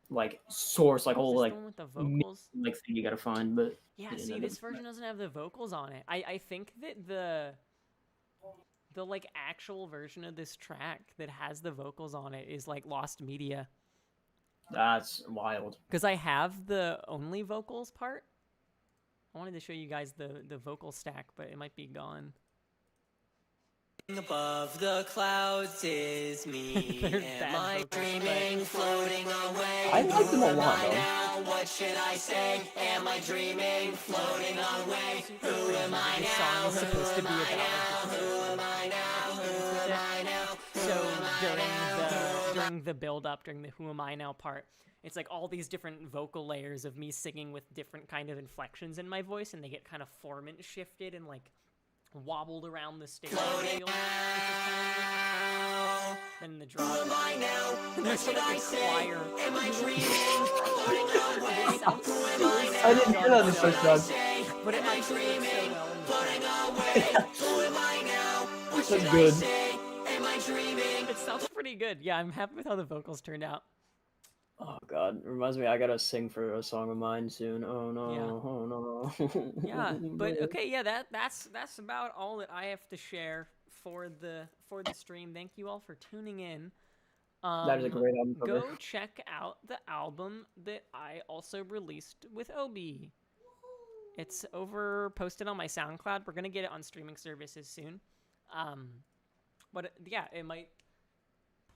like source, like whole Is this like the one with the vocals? like thing you gotta find. But Yeah, he didn't see, end this up- version doesn't have the vocals on it. I think that the like actual version of this track that has the vocals on it is like lost media. That's wild. Because I have the only vocals part. I wanted to show you guys the vocal stack, but it might be gone. Above the clouds is me. There's Am bad I vocals, dreaming, floating away? I like them a Who lot, am I though. now? What should I say? Am I dreaming, floating away? Who am I This now? song is supposed to be Who am I about now? Who am I now? Who am I now? So during the build up, during the "Who Am I Now" part, it's like all these different vocal layers of me singing with different kind of inflections in my voice, and they get kind of form and shifted and like wobbled around the stage. Then the drums. Who am I now? And there's What should like I a say? choir. Am I dreaming, floating away? Who am I now? I didn't hear that in the first round. But it Am I actually works so dreaming, well in the floating away? Who am I now? What should That's I good. say? Am I dreaming? It sounds pretty good. Yeah, I'm happy with how the vocals turned out. Oh god, it reminds me I gotta sing for a song of mine soon. Oh no, Yeah. oh no. Yeah, but okay, yeah, that's about all that I have to share for the stream. Thank you all for tuning in. That is a great album cover. Go check out the album that I also released with Obi. It's posted on my SoundCloud. We're gonna get it on streaming services soon. But yeah, it might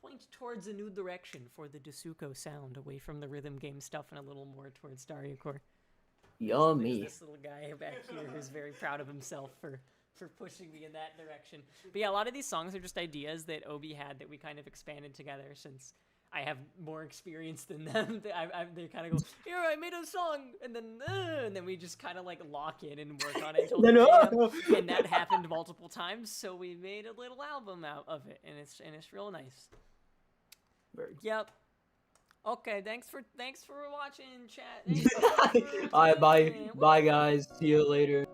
point towards a new direction for the Dasuko sound, away from the rhythm game stuff and a little more towards Dariocore. Yummy. There's this little guy back here who's very proud of himself for pushing me in that direction. But yeah, a lot of these songs are just ideas that Obi had that we kind of expanded together, since I have more experience than them. They kind of go, here, I made a song, and then we just kind of like lock in and work on it until the jam. And that happened multiple times, so we made a little album out of it, and it's real nice. Yep. Okay, thanks for watching, chat. Thanks for Alright, bye watching. bye guys. See you later.